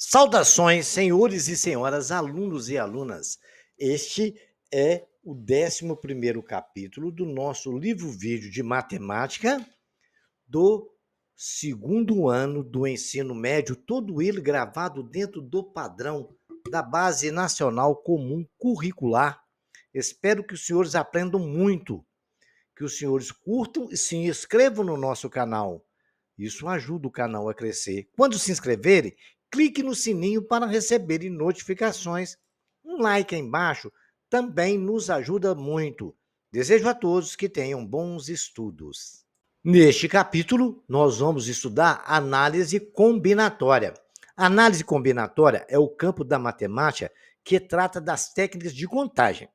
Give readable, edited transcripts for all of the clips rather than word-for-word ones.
Saudações, senhores e senhoras, alunos e alunas. Este é o 11º capítulo do nosso livro-vídeo de matemática do segundo ano do ensino médio, todo ele gravado dentro do padrão da Base Nacional Comum Curricular. Espero que os senhores aprendam muito, que os senhores curtam e se inscrevam no nosso canal. Isso ajuda o canal a crescer. Quando se inscreverem, clique no sininho para receberem notificações. Um like aí embaixo também nos ajuda muito. Desejo a todos que tenham bons estudos. Neste capítulo, nós vamos estudar análise combinatória. Análise combinatória é o campo da matemática que trata das técnicas de contagem.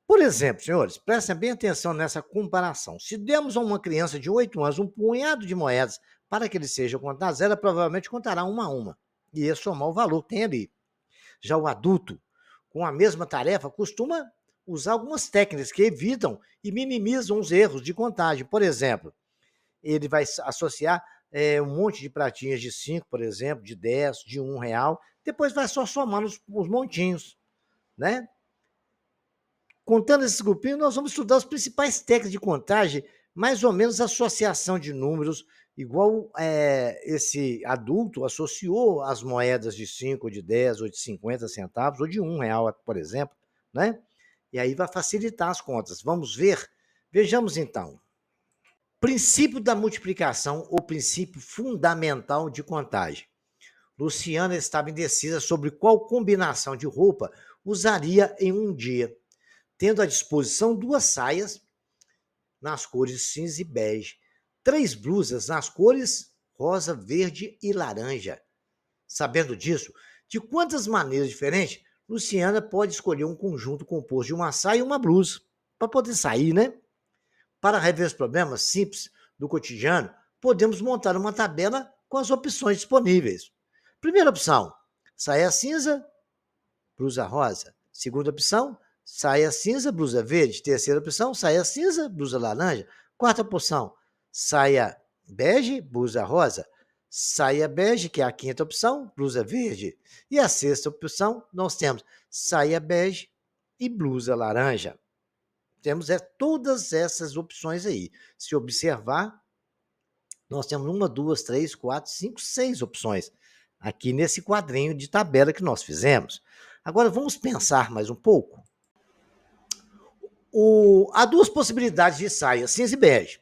Por exemplo, senhores, prestem bem atenção nessa comparação. Se demos a uma criança de 8 anos um punhado de moedas para que ele seja contado, ela provavelmente contará uma a uma e ia somar o valor que tem ali. Já o adulto, com a mesma tarefa, costuma usar algumas técnicas que evitam e minimizam os erros de contagem. Por exemplo, ele vai associar um monte de pratinhas de 5, por exemplo, de 10, de R$ 1, depois vai só somando os montinhos, né? Contando esses grupinhos, nós vamos estudar as principais técnicas de contagem, mais ou menos associação de números, igual esse adulto associou as moedas de 5, de 10, ou de 50 centavos, ou de R$ 1, por exemplo, né? E aí vai facilitar as contas. Vamos ver? Vejamos então. Princípio da multiplicação ou princípio fundamental de contagem. Luciana estava indecisa sobre qual combinação de roupa usaria em um dia, tendo à disposição 2 saias nas cores cinza e bege, 3 blusas nas cores rosa, verde e laranja. Sabendo disso, de quantas maneiras diferentes, Luciana pode escolher um conjunto composto de uma saia e uma blusa, para poder sair, né? Para rever os problemas simples do cotidiano, podemos montar uma tabela com as opções disponíveis. Primeira opção, saia cinza, blusa rosa. Segunda opção, saia cinza, blusa verde. Terceira opção, saia cinza, blusa laranja. Quarta opção, saia bege, blusa rosa. Saia bege, que é a quinta opção, blusa verde. E a sexta opção, nós temos saia bege e blusa laranja. Temos todas essas opções aí. Se observar, nós temos 1, 2, 3, 4, 5, 6 opções aqui nesse quadrinho de tabela que nós fizemos. Agora, vamos pensar mais um pouco. Há 2 possibilidades de saia, cinza e bege.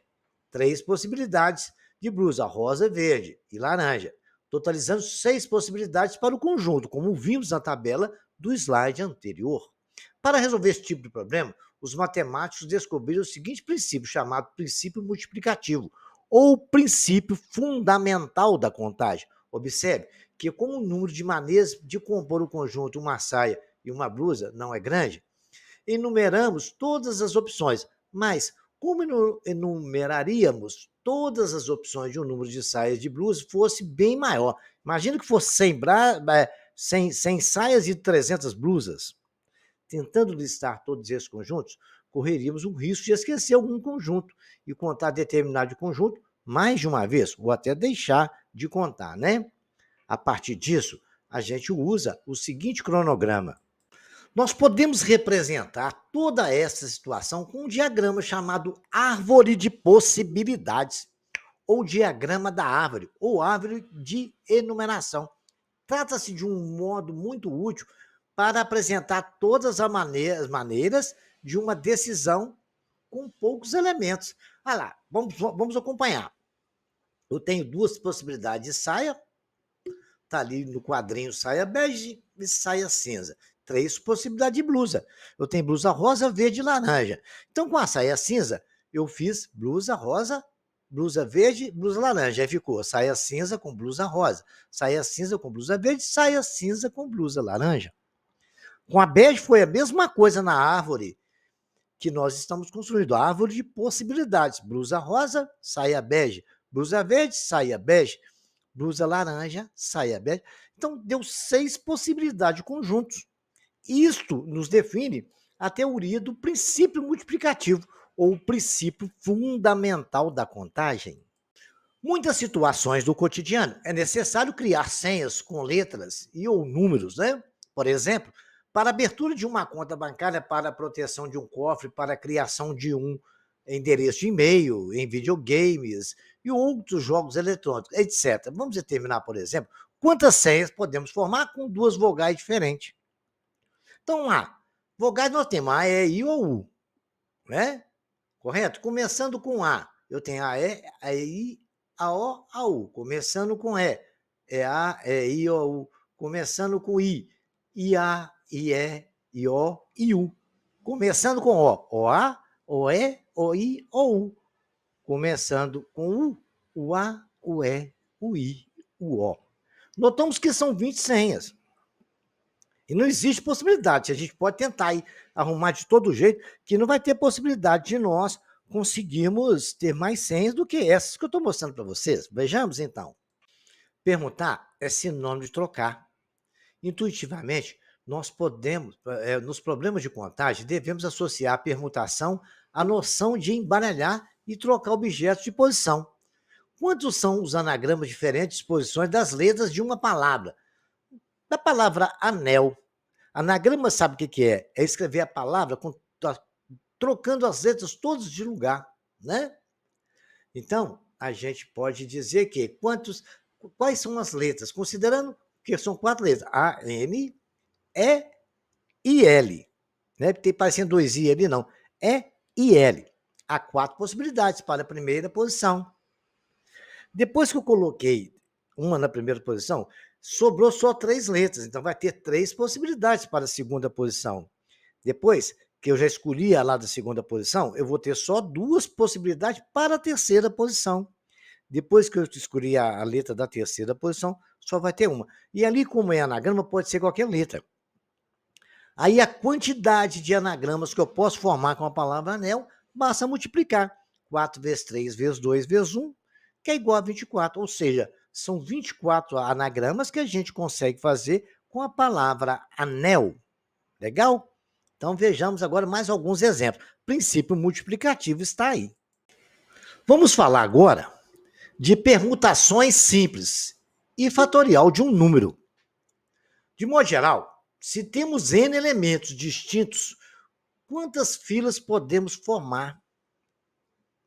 3 possibilidades de blusa, rosa, verde e laranja. Totalizando 6 possibilidades para o conjunto, como vimos na tabela do slide anterior. Para resolver esse tipo de problema, os matemáticos descobriram o seguinte princípio, chamado princípio multiplicativo, ou princípio fundamental da contagem. Observe que, como o número de maneiras de compor o conjunto uma saia e uma blusa não é grande, enumeramos todas as opções, mas como enumeraríamos todas as opções de um número de saias de blusa fosse bem maior? Imagina que fosse 100 saias e 300 blusas. Tentando listar todos esses conjuntos, correríamos o risco de esquecer algum conjunto e contar determinado conjunto mais de uma vez, ou até deixar de contar, né? A partir disso, a gente usa o seguinte cronograma. Nós podemos representar toda essa situação com um diagrama chamado árvore de possibilidades, ou diagrama da árvore, ou árvore de enumeração. Trata-se de um modo muito útil para apresentar todas as maneiras de uma decisão com poucos elementos. Olha lá, vamos acompanhar. Eu tenho 2 possibilidades de saia, está ali no quadrinho saia bege e saia cinza. 3 possibilidades de blusa. Eu tenho blusa rosa, verde e laranja. Então, com a saia cinza, eu fiz blusa rosa, blusa verde, blusa laranja. Aí ficou saia cinza com blusa rosa, saia cinza com blusa verde, saia cinza com blusa laranja. Com a bege foi a mesma coisa na árvore que nós estamos construindo, a árvore de possibilidades. Blusa rosa, saia bege. Blusa verde, saia bege. Blusa laranja, saia bege. Então, deu 6 possibilidades de conjuntos. Isto nos define a teoria do princípio multiplicativo, ou o princípio fundamental da contagem. Muitas situações do cotidiano é necessário criar senhas com letras e ou números, né? Por exemplo, para abertura de uma conta bancária, para a proteção de um cofre, para a criação de um endereço de e-mail, em videogames e outros jogos eletrônicos, etc. Vamos determinar, por exemplo, quantas senhas podemos formar com duas vogais diferentes. Então, vogais nós temos A, E, I ou U, né? Correto? Começando com A, eu tenho a E, a I, a O, a U. Começando com E, é A, é I, O, U. Começando com I, IA, IE, IO, IU. Começando com O, OA, OE, OI, OU. Começando com U, o A, o E, o I, o O. Notamos que são 20 senhas. E não existe possibilidade. A gente pode tentar aí arrumar de todo jeito, que não vai ter possibilidade de nós conseguirmos ter mais senhas do que essas que eu estou mostrando para vocês. Vejamos, então. Permutar é sinônimo de trocar. Intuitivamente, nós podemos, nos problemas de contagem, devemos associar a permutação à noção de embaralhar e trocar objetos de posição. Quantos são os anagramas diferentes de posições das letras de uma palavra? Da palavra anel. Anagrama sabe o que é? É escrever a palavra trocando as letras todas de lugar, né? Então, a gente pode dizer que quais são as letras? Considerando que são 4 letras, A, N, E e L. Né? Tem parecendo 2 I ali, não. E e L. Há 4 possibilidades para a primeira posição. Depois que eu coloquei uma na primeira posição, sobrou só 3 letras, então vai ter 3 possibilidades para a segunda posição. Depois que eu já escolhi a lá da segunda posição, eu vou ter só 2 possibilidades para a terceira posição. Depois que eu escolhi a letra da terceira posição, só vai ter uma. E ali, como é anagrama, pode ser qualquer letra. Aí a quantidade de anagramas que eu posso formar com a palavra anel, basta multiplicar. 4 vezes 3 vezes 2 vezes 1, que é igual a 24. Ou seja, são 24 anagramas que a gente consegue fazer com a palavra anel. Legal? Então vejamos agora mais alguns exemplos. O princípio multiplicativo está aí. Vamos falar agora de permutações simples e fatorial de um número. De modo geral, se temos n elementos distintos, quantas filas podemos formar?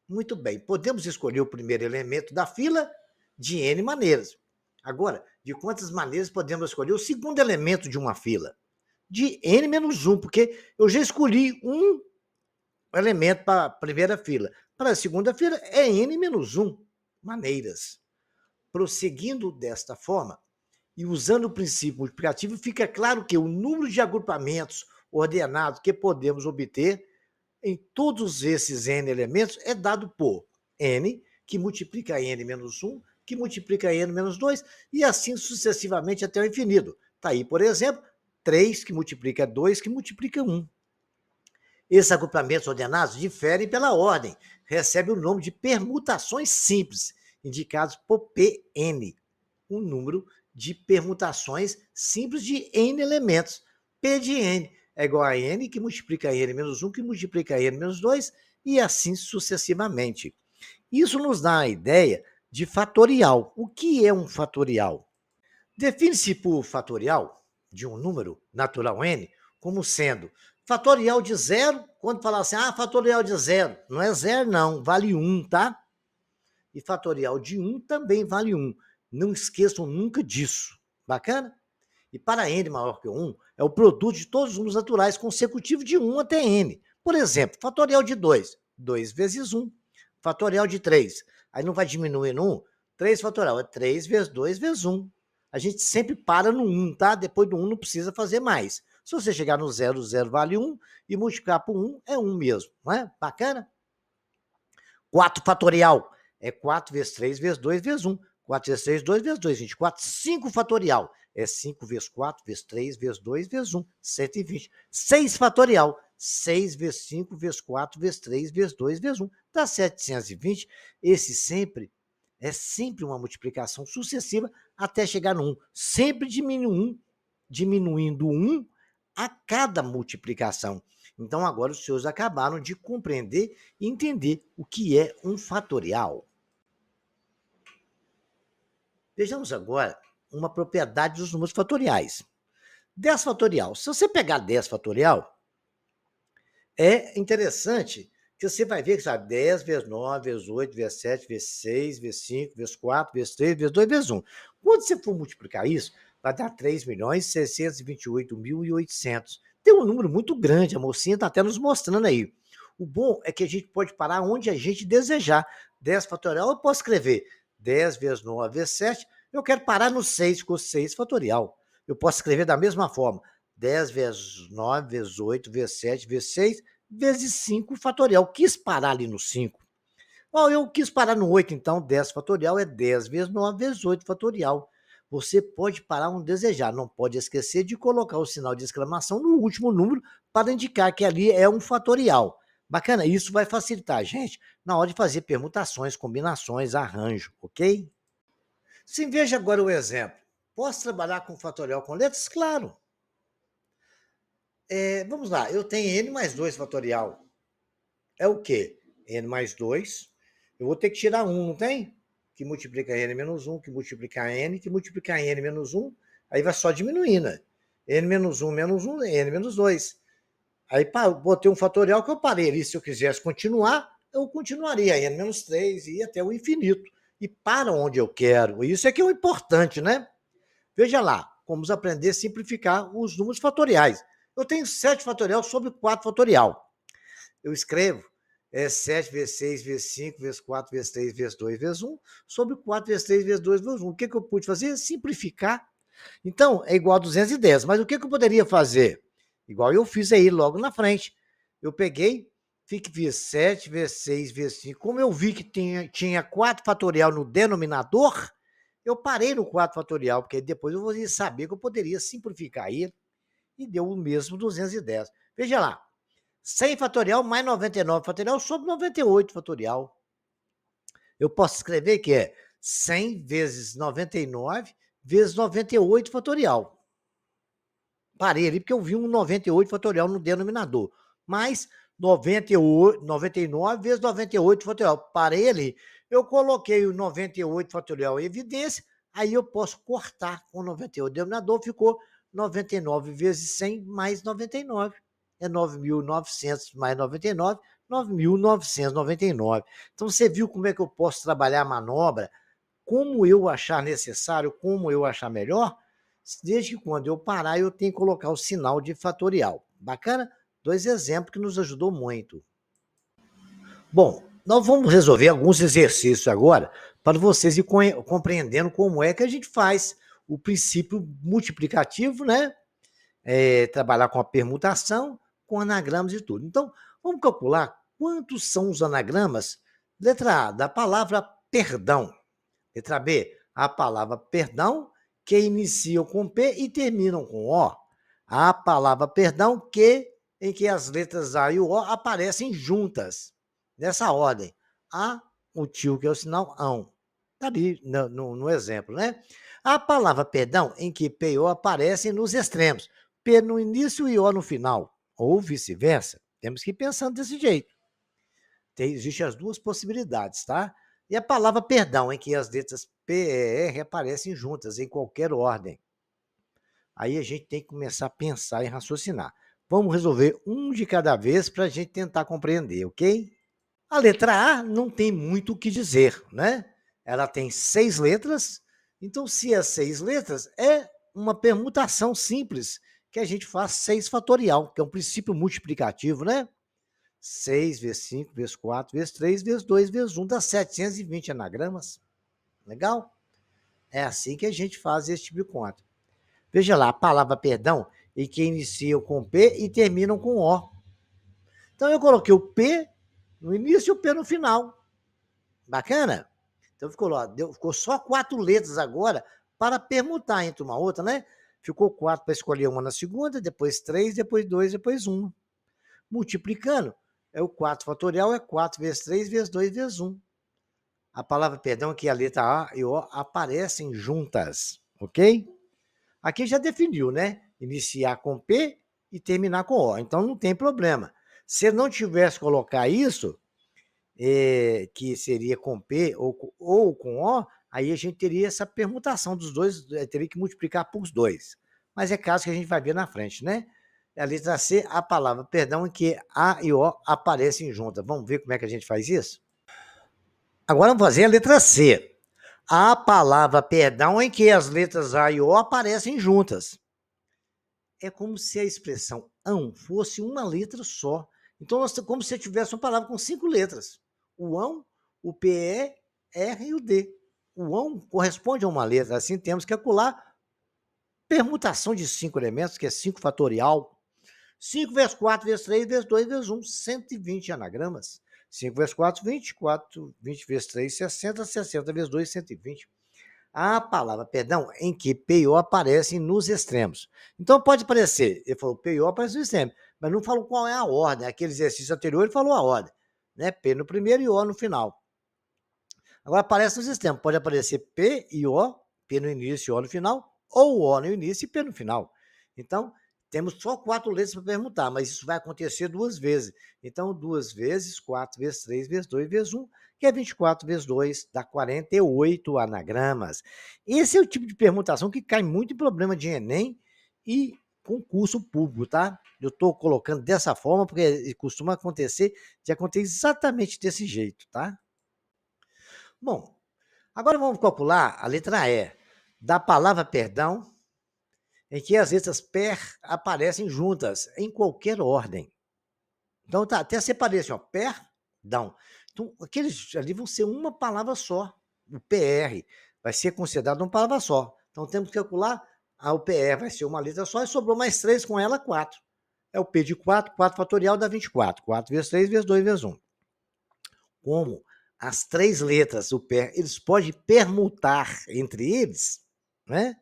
Muito bem, podemos escolher o primeiro elemento da fila de n maneiras. Agora, de quantas maneiras podemos escolher o segundo elemento de uma fila? De n menos 1, porque eu já escolhi um elemento para a primeira fila. Para a segunda fila é n menos 1 maneiras. Prosseguindo desta forma, e usando o princípio multiplicativo, fica claro que o número de agrupamentos ordenados que podemos obter em todos esses n elementos é dado por n, que multiplica n menos 1, que multiplica n menos 2, e assim sucessivamente até o infinito. Está aí, por exemplo, 3, que multiplica 2, que multiplica 1. Esses agrupamentos ordenados diferem pela ordem, recebem o nome de permutações simples, indicados por Pn, um número de permutações simples de n elementos. P de n é igual a n, que multiplica n menos 1, que multiplica n menos 2, e assim sucessivamente. Isso nos dá a ideia de fatorial. O que é um fatorial? Define-se por fatorial de um número natural n como sendo fatorial de zero, quando falar assim, fatorial de zero, não é zero não, vale 1, tá? E fatorial de 1 também vale 1. Não esqueçam nunca disso. Bacana? E para n maior que 1, é o produto de todos os números naturais consecutivos de 1 até n. Por exemplo, fatorial de 2, 2 vezes 1. Fatorial de 3, aí não vai diminuindo 1, 3 fatorial, é 3 vezes 2 vezes 1. A gente sempre para no 1, tá? Depois do 1 não precisa fazer mais. Se você chegar no 0, 0 vale 1, e multiplicar por 1 é 1 mesmo, não é? Bacana? 4 fatorial é 4 vezes 3 vezes 2 vezes 1. 4 vezes 3, 2 vezes 2, 24. 5 fatorial é 5 vezes 4 vezes 3 vezes 2 vezes 1, 120. 6 fatorial, 6 vezes 5 vezes 4 vezes 3 vezes 2 vezes 1, dá 720. Esse sempre é sempre uma multiplicação sucessiva até chegar no 1. Sempre diminuindo 1 a cada multiplicação. Então, agora os senhores acabaram de compreender e entender o que é um fatorial. Vejamos agora uma propriedade dos números fatoriais. 10 fatorial. Se você pegar 10 fatorial, é interessante que você vai ver que, sabe, 10 vezes 9, vezes 8, vezes 7, vezes 6, vezes 5, vezes 4, vezes 3, vezes 2, vezes 1. Quando você for multiplicar isso, vai dar 3.628.800. Tem um número muito grande, a mocinha está até nos mostrando aí. O bom é que a gente pode parar onde a gente desejar. 10 fatorial, eu posso escrever 10 vezes 9 vezes 7, eu quero parar no 6, ficou 6 fatorial. Eu posso escrever da mesma forma, 10 vezes 9, vezes 8, vezes 7, vezes 6, vezes 5 fatorial. Quis parar ali no 5. Bom, eu quis parar no 8, então 10 fatorial é 10 vezes 9 vezes 8 fatorial. Você pode parar onde desejar, não pode esquecer de colocar o sinal de exclamação no último número para indicar que ali é um fatorial. Bacana, isso vai facilitar a gente na hora de fazer permutações, combinações, arranjo, ok? Sim, veja agora o exemplo. Posso trabalhar com fatorial com letras? Claro. Vamos lá, eu tenho n mais 2 fatorial. É o quê? N mais 2. Eu vou ter que tirar 1, não tem? Que multiplica n menos 1, que multiplica n, que multiplica n menos 1. Aí vai só diminuindo. Né? N menos 1 menos 1, n menos 2. Aí botei um fatorial que eu parei ali. Se eu quisesse continuar, eu continuaria. N menos 3 e até o infinito. E para onde eu quero. Isso é que é o importante, né? Veja lá, vamos aprender a simplificar os números fatoriais. Eu tenho 7 fatorial sobre 4 fatorial. Eu escrevo 7 vezes 6 vezes 5 vezes 4 vezes 3 vezes 2 vezes 1 sobre 4 vezes 3 vezes 2 vezes 1. O que eu pude fazer? Simplificar. Então, é igual a 210. Mas o que eu poderia fazer? Igual eu fiz aí logo na frente. Eu peguei, fiz 7 vezes 6 vezes 5. Como eu vi que tinha 4 fatorial no denominador, eu parei no 4 fatorial, porque depois eu vou saber que eu poderia simplificar ele e deu o mesmo 210. Veja lá, 100 fatorial mais 99 fatorial sobre 98 fatorial. Eu posso escrever que é 100 vezes 99 vezes 98 fatorial. Parei ali porque eu vi um 98 fatorial no denominador. Mais 99 vezes 98 fatorial. Parei ali. Eu coloquei o 98 fatorial em evidência, aí eu posso cortar com 98. O denominador ficou 99 vezes 100 mais 99. É 9.900 mais 99, 9.999. Então, você viu como é que eu posso trabalhar a manobra, como eu achar necessário, como eu achar melhor, desde que quando eu parar, eu tenho que colocar o sinal de fatorial. Bacana? 2 exemplos que nos ajudou muito. Bom, nós vamos resolver alguns exercícios agora para vocês ir compreendendo como é que a gente faz o princípio multiplicativo, né? Trabalhar com a permutação, com anagramas e tudo. Então, vamos calcular quantos são os anagramas. Letra A, da palavra perdão. Letra B, a palavra perdão, que iniciam com P e terminam com O. A palavra perdão, em que as letras A e o O aparecem juntas, nessa ordem. A, o tio, que é o sinal ão. Está ali no exemplo, né? A palavra perdão, em que P e O aparecem nos extremos. P no início e O no final. Ou vice-versa. Temos que ir pensando desse jeito. Existem as duas possibilidades, tá? E a palavra perdão, em que as letras P e R aparecem juntas, em qualquer ordem. Aí a gente tem que começar a pensar e raciocinar. Vamos resolver um de cada vez para a gente tentar compreender, ok? A letra A não tem muito o que dizer, né? Ela tem 6 letras, então se é 6 letras, é uma permutação simples, que a gente faz 6 fatorial, que é um princípio multiplicativo, né? 6 vezes 5 vezes 4 vezes 3 vezes 2 vezes 1 dá 720 anagramas. Legal? É assim que a gente faz esse tipo de conta. Veja lá, a palavra perdão, e que iniciam com P e terminam com O. Então eu coloquei o P no início e o P no final. Bacana? Então ficou lá, ficou só 4 letras agora para permutar entre uma outra, né? Ficou 4 para escolher uma na segunda, depois 3, depois 2, depois 1. Multiplicando, o 4 fatorial é 4 vezes 3 vezes 2 vezes 1. A palavra perdão aqui, a letra A e O aparecem juntas, ok? Aqui já definiu, né? Iniciar com P e terminar com O, então não tem problema. Se eu não tivesse colocar isso, que seria com P ou com O, Aí a gente teria essa permutação dos dois, teria que multiplicar por 2. Mas é caso que a gente vai ver na frente, né? A letra C, a palavra perdão, em que A e O aparecem juntas. Vamos ver como é que a gente faz isso? Agora vamos fazer a letra C. A palavra perdão em que as letras A e O aparecem juntas. É como se a expressão ão fosse uma letra só. Então, como se tivesse uma palavra com 5 letras. O ão, o PE, R e o D. O ão corresponde a uma letra. Assim, temos que calcular permutação de 5 elementos, que é 5 fatorial. 5 vezes 4 vezes 3 vezes 2 vezes 1, 120 anagramas. 5 vezes 4, 24. 20 vezes 3, 60. 60 vezes 2, 120. A palavra perdão em que P e O aparecem nos extremos. Então pode aparecer, ele falou P e O aparece no extremo, mas não falou qual é a ordem. Aquele exercício anterior ele falou a ordem, né? P no primeiro e O no final. Agora aparece nos extremos, pode aparecer P e O, P no início e O no final, ou O no início e P no final. Então, temos só 4 letras para permutar, mas isso vai acontecer 2 vezes. Então, 2 vezes 4 vezes 3 vezes 2 vezes 1, que é 24 vezes 2, dá 48 anagramas. Esse é o tipo de permutação que cai muito em problema de Enem e concurso público, tá? Eu estou colocando dessa forma porque costuma acontecer, de acontecer exatamente desse jeito, tá? Bom, agora vamos calcular a letra E da palavra perdão, em que as letras per aparecem juntas, em qualquer ordem. Então, tá, até separei assim, ó, perdão. Então, aqueles ali vão ser uma palavra só. O PR vai ser considerado uma palavra só. Então, temos que calcular, o PR vai ser uma letra só e sobrou mais 3 com ela, 4. É o P de 4, 4 fatorial dá 24. 4 vezes 3 vezes 2 vezes 1. Como as 3 letras, o per, eles podem permutar entre eles, né?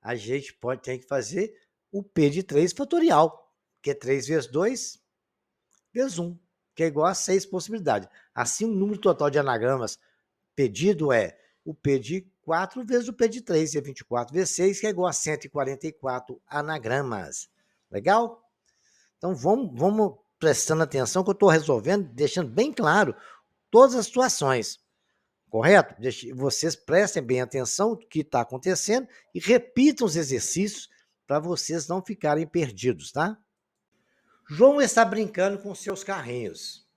A gente tem que fazer o P de 3 fatorial, que é 3 vezes 2 vezes 1, que é igual a 6 possibilidades. Assim, o número total de anagramas pedido é o P de 4 vezes o P de 3, que é 24 vezes 6, que é igual a 144 anagramas. Legal? Então, vamos prestando atenção que eu estou resolvendo, deixando bem claro todas as situações. Correto? Vocês prestem bem atenção no que está acontecendo e repitam os exercícios para vocês não ficarem perdidos, tá? João está brincando com seus carrinhos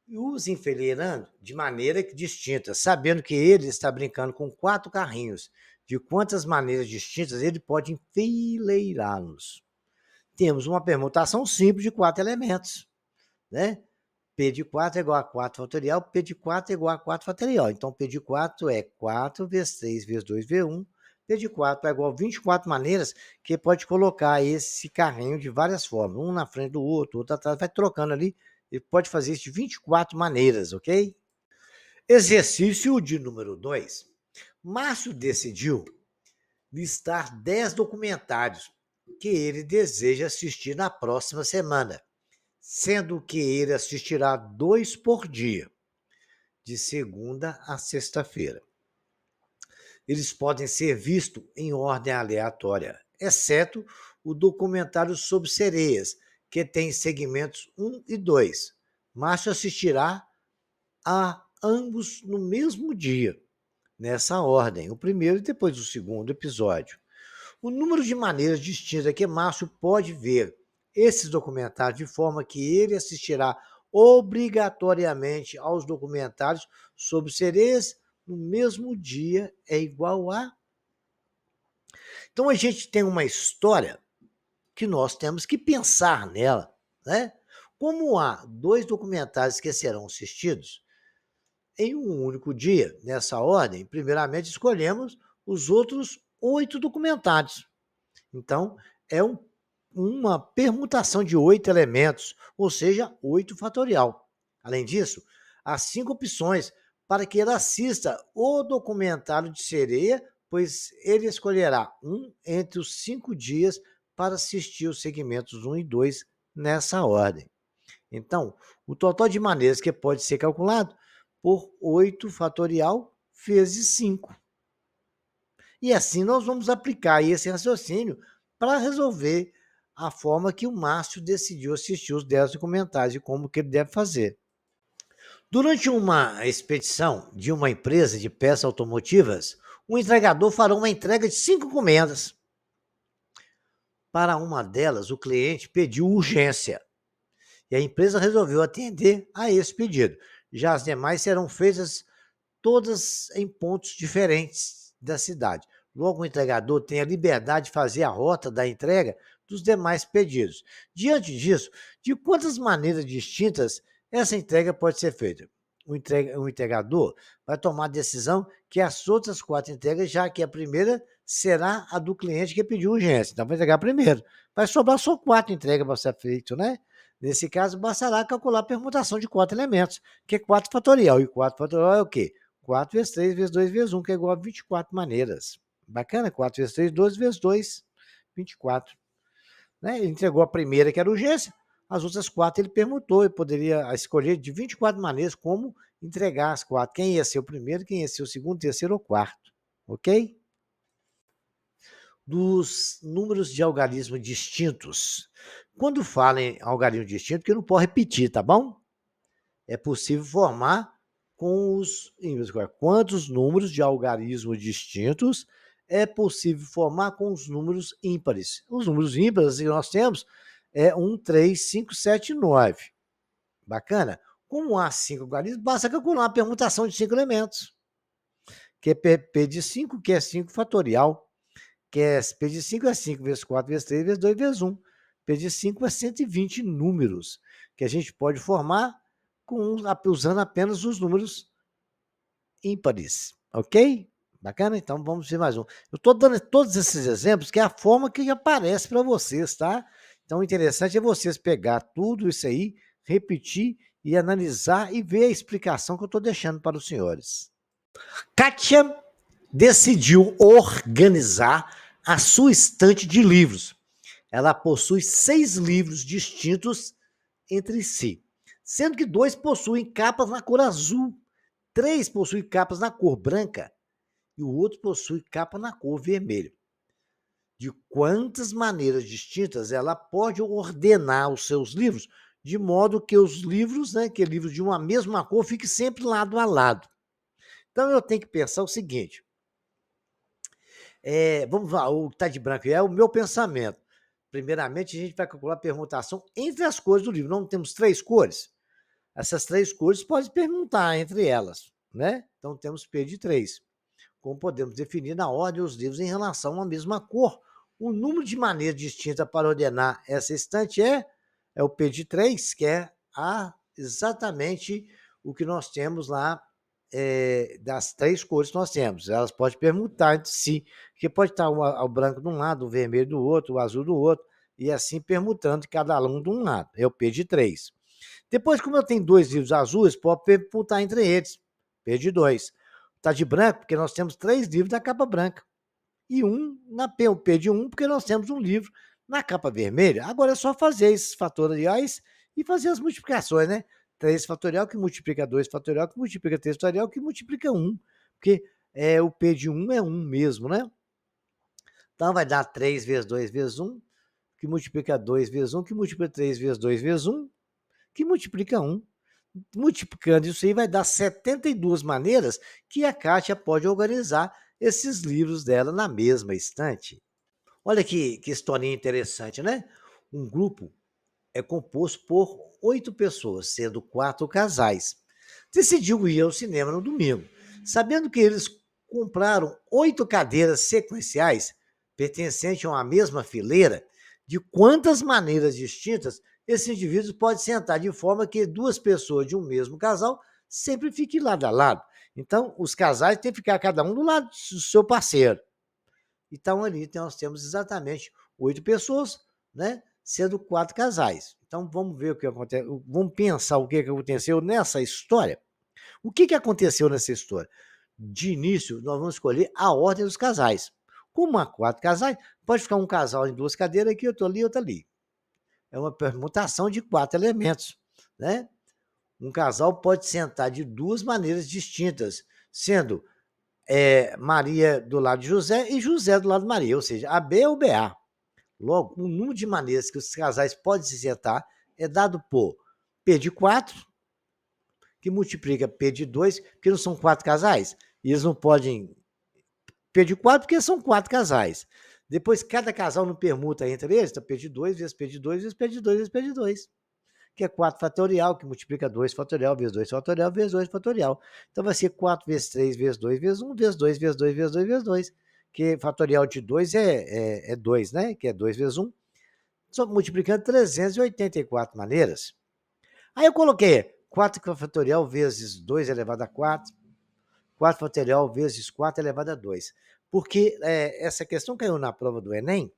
e os enfileirando de maneira distinta, sabendo que ele está brincando com 4 carrinhos. De quantas maneiras distintas ele pode enfileirá-los? Temos uma permutação simples de 4 elementos, né? P de 4 é igual a 4 fatorial, P de 4 é igual a 4 fatorial. Então, P de 4 é 4 vezes 3 vezes 2 vezes 1. P de 4 é igual a 24 maneiras que pode colocar esse carrinho de várias formas. Um na frente do outro, outro atrás, vai trocando ali. Ele pode fazer isso de 24 maneiras, ok? Exercício de número 2. Márcio decidiu listar 10 documentários que ele deseja assistir na próxima semana, sendo que ele assistirá 2 por dia, de segunda a sexta-feira. Eles podem ser vistos em ordem aleatória, exceto o documentário sobre sereias, que tem segmentos 1 e 2. Márcio assistirá a ambos no mesmo dia, nessa ordem, o primeiro e depois o segundo episódio. O número de maneiras distintas que Márcio pode ver esses documentários de forma que ele assistirá obrigatoriamente aos documentários sobre sereias no mesmo dia é igual a... Então a gente tem uma história que nós temos que pensar nela, né? Como há 2 documentários que serão assistidos em um único dia, nessa ordem, primeiramente escolhemos os outros 8 documentários. Então, é uma permutação de 8 elementos, ou seja, 8 fatorial. Além disso, há 5 opções para que ele assista o documentário de sereia, pois ele escolherá um entre os 5 dias para assistir os segmentos 1 e 2 nessa ordem. Então, o total de maneiras que pode ser calculado por 8 fatorial vezes 5. E assim nós vamos aplicar esse raciocínio para resolver a forma que o Márcio decidiu assistir os 10 documentários e como que ele deve fazer. Durante uma expedição de uma empresa de peças automotivas, um entregador fará uma entrega de 5 encomendas. Para uma delas, o cliente pediu urgência e a empresa resolveu atender a esse pedido. Já as demais serão feitas todas em pontos diferentes da cidade. Logo, o entregador tem a liberdade de fazer a rota da entrega dos demais pedidos. Diante disso, de quantas maneiras distintas essa entrega pode ser feita? O entregador vai tomar a decisão que as outras 4 entregas, já que a primeira será a do cliente que pediu urgência. Então, vai entregar primeiro. Vai sobrar só 4 entregas para ser feito, né? Nesse caso, bastará calcular a permutação de 4 elementos, que é 4 fatorial. E 4 fatorial é o quê? 4 vezes 3 vezes 2 vezes 1, que é igual a 24 maneiras. Bacana? 4 vezes 3, 12 vezes 2, 24. Né? Ele entregou a primeira, que era urgência, as outras 4 ele permutou, ele poderia escolher de 24 maneiras como entregar as 4. Quem ia ser o primeiro, quem ia ser o segundo, terceiro ou quarto. Ok? Dos números de algarismo distintos. Quando fala em algarismo distinto, que eu não posso repetir, tá bom? É possível formar com os ímprons. Quantos números de algarismo distintos é possível formar com os números ímpares? Os números ímpares que nós temos é 1, 3, 5, 7 e 9. Bacana? Como há 5 algarismos, basta calcular uma permutação de 5 elementos. Que é P de 5, que é 5 fatorial. Que é P de 5 é 5 vezes 4 vezes 3 vezes 2 vezes 1. P de 5 é 120 números que a gente pode formar usando apenas os números ímpares, ok? Bacana? Então vamos ver mais um. Eu estou dando todos esses exemplos, que é a forma que aparece para vocês, tá? Então o interessante é vocês pegar tudo isso aí, repetir e analisar e ver a explicação que eu estou deixando para os senhores. Kátia decidiu organizar a sua estante de livros. Ela possui 6 livros distintos entre si, sendo que 2 possuem capas na cor azul, 3 possuem capas na cor branca e o outro possui capa na cor vermelha. De quantas maneiras distintas ela pode ordenar os seus livros, de modo que os livros, né, que livros de uma mesma cor, fiquem sempre lado a lado. Então eu tenho que pensar o seguinte: vamos lá, o que está de branco é o meu pensamento. Primeiramente, a gente vai calcular a permutação entre as cores do livro. Não temos 3 cores? Essas 3 cores podem permutar entre elas, né? Então temos P de 3. Como podemos definir na ordem os livros em relação a uma mesma cor. O número de maneiras distintas para ordenar essa estante é o P de 3, que é exatamente o que nós temos lá das 3 cores que nós temos. Elas podem permutar entre si, porque pode estar o branco de um lado, o vermelho do outro, o azul do outro, e assim permutando cada um de um lado. É o P de 3. Depois, como eu tenho 2 livros azuis, pode permutar entre eles. P de 2. Está de branco, porque nós temos 3 livros da capa branca. E o P de 1, porque nós temos um livro na capa vermelha. Agora é só fazer esses fatoriais e fazer as multiplicações, né? 3 fatorial que multiplica 2 fatorial, que multiplica 3 fatorial, que multiplica 1. Porque o P de 1 é 1 mesmo, né? Então vai dar 3 vezes 2 vezes 1, que multiplica 2 vezes 1, que multiplica 3 vezes 2 vezes 1, que multiplica 1. Multiplicando isso aí vai dar 72 maneiras que a Kátia pode organizar esses livros dela na mesma estante. Olha que historinha interessante, né? Um grupo é composto por 8 pessoas, sendo 4 casais. Decidiu ir ao cinema no domingo, sabendo que eles compraram 8 cadeiras sequenciais pertencentes a uma mesma fileira. De quantas maneiras distintas esses indivíduos podem sentar de forma que 2 pessoas de um mesmo casal sempre fiquem lado a lado. Então, os casais têm que ficar cada um do lado do seu parceiro. Então, ali nós temos exatamente 8 pessoas, né? Sendo 4 casais. Então, vamos ver o que acontece. Vamos pensar o que aconteceu nessa história. O que aconteceu nessa história? De início, nós vamos escolher a ordem dos casais. Como há 4 casais, pode ficar um casal em 2 cadeiras aqui, outro ali, outro ali. É uma permutação de 4 elementos, né? Um casal pode sentar de 2 maneiras distintas, sendo Maria do lado de José e José do lado de Maria, ou seja, AB ou BA. Logo, o número de maneiras que os casais podem se sentar é dado por P de 4, que multiplica P de 2, porque não são 4 casais. E eles não podem P de 4 porque são 4 casais. Depois, cada casal não permuta entre eles, então P de 2 vezes P de 2 vezes P de 2 vezes P de 2, que é 4 fatorial, que multiplica 2 fatorial vezes 2 fatorial vezes 2 fatorial. Então vai ser 4 vezes 3 vezes 2 vezes 1 vezes 2 vezes 2 vezes 2 vezes 2, que fatorial de 2 é 2, né? Que é 2 vezes 1. Só multiplicando 384 maneiras. Aí eu coloquei 4 fatorial vezes 2 elevado a 4, 4 fatorial vezes 4 elevado a 2. Porque essa questão caiu na prova do Enem,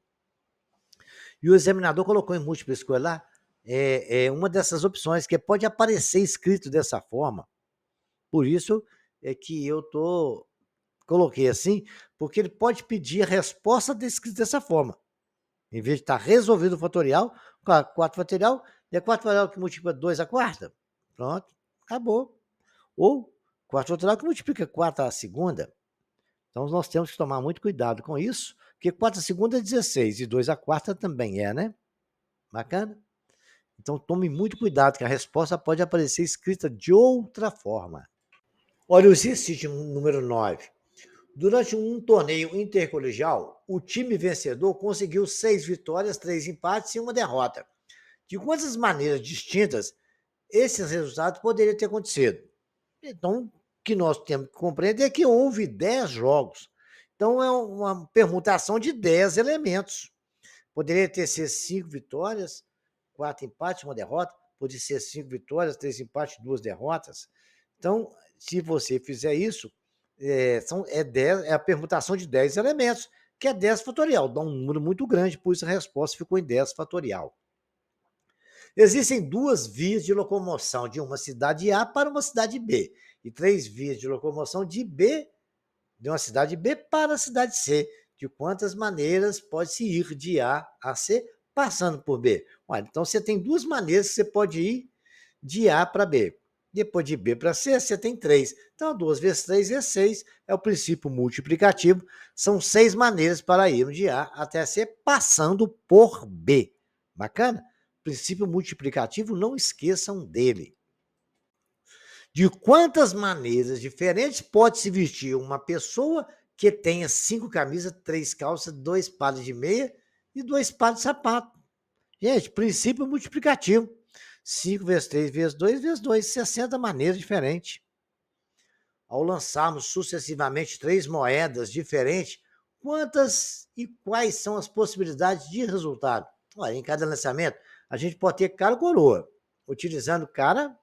e o examinador colocou em múltipla escolha lá uma dessas opções, que pode aparecer escrito dessa forma. Por isso é que eu coloquei assim, porque ele pode pedir a resposta escrita dessa forma. Em vez de estar resolvido o fatorial, 4 fatorial, é 4 fatorial que multiplica 2 a quarta. Pronto, acabou. Ou 4 fatorial que multiplica 4 a segunda. Então, nós temos que tomar muito cuidado com isso, porque 4 a segunda é 16 e 2 a quarta também né? Bacana? Então, tome muito cuidado, que a resposta pode aparecer escrita de outra forma. Olha o exercício número 9. Durante um torneio intercolegial, o time vencedor conseguiu 6 vitórias, 3 empates e 1 derrota. De quantas maneiras distintas esses resultados poderiam ter acontecido? Então, o que nós temos que compreender é que houve 10 jogos. Então, é uma permutação de 10 elementos. Poderia ter sido 5 vitórias, 4 empates, 1 derrota. Poderia ser 5 vitórias, 3 empates, 2 derrotas. Então, se você fizer isso, é a permutação de 10 elementos, que é 10 fatorial. Dá um número muito grande, por isso a resposta ficou em 10 fatorial. Existem 2 vias de locomoção de uma cidade A para uma cidade B, e 3 vias de locomoção de uma cidade B para a cidade C. De quantas maneiras pode-se ir de A a C passando por B? Olha, então você tem 2 maneiras que você pode ir de A para B. Depois de B para C, você tem 3. Então, 2 vezes 3 é 6. É o princípio multiplicativo. São 6 maneiras para irmos de A até C, passando por B. Bacana? Princípio multiplicativo, não esqueçam dele. De quantas maneiras diferentes pode se vestir uma pessoa que tenha 5 camisas, 3 calças, 2 pares de meia e 2 pares de sapato? Gente, princípio multiplicativo. 5 vezes 3 vezes 2 vezes 2, 60 maneiras diferentes. Ao lançarmos sucessivamente 3 moedas diferentes, quantas e quais são as possibilidades de resultado? Olha, em cada lançamento, a gente pode ter cara ou coroa, utilizando cara,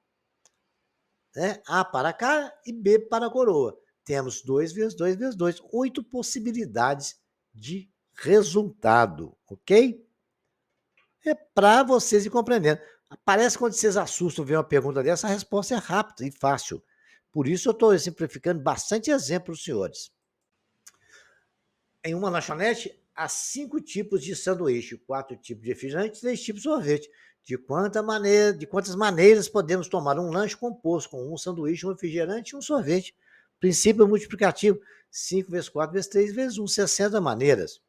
A para cara e B para coroa. Temos 2 vezes 2 vezes 2, 8 possibilidades de resultado, ok? É para vocês ir compreendendo. Parece que quando vocês assustam ver uma pergunta dessa, a resposta é rápida e fácil. Por isso eu estou simplificando bastante exemplo para os senhores. Em uma lanchonete, há 5 tipos de sanduíche, 4 tipos de refrigerante, 3 tipos de sorvete. De quantas maneiras podemos tomar um lanche composto com um sanduíche, um refrigerante e um sorvete? Princípio multiplicativo: 5 vezes 4 vezes 3 vezes 1, 60 maneiras.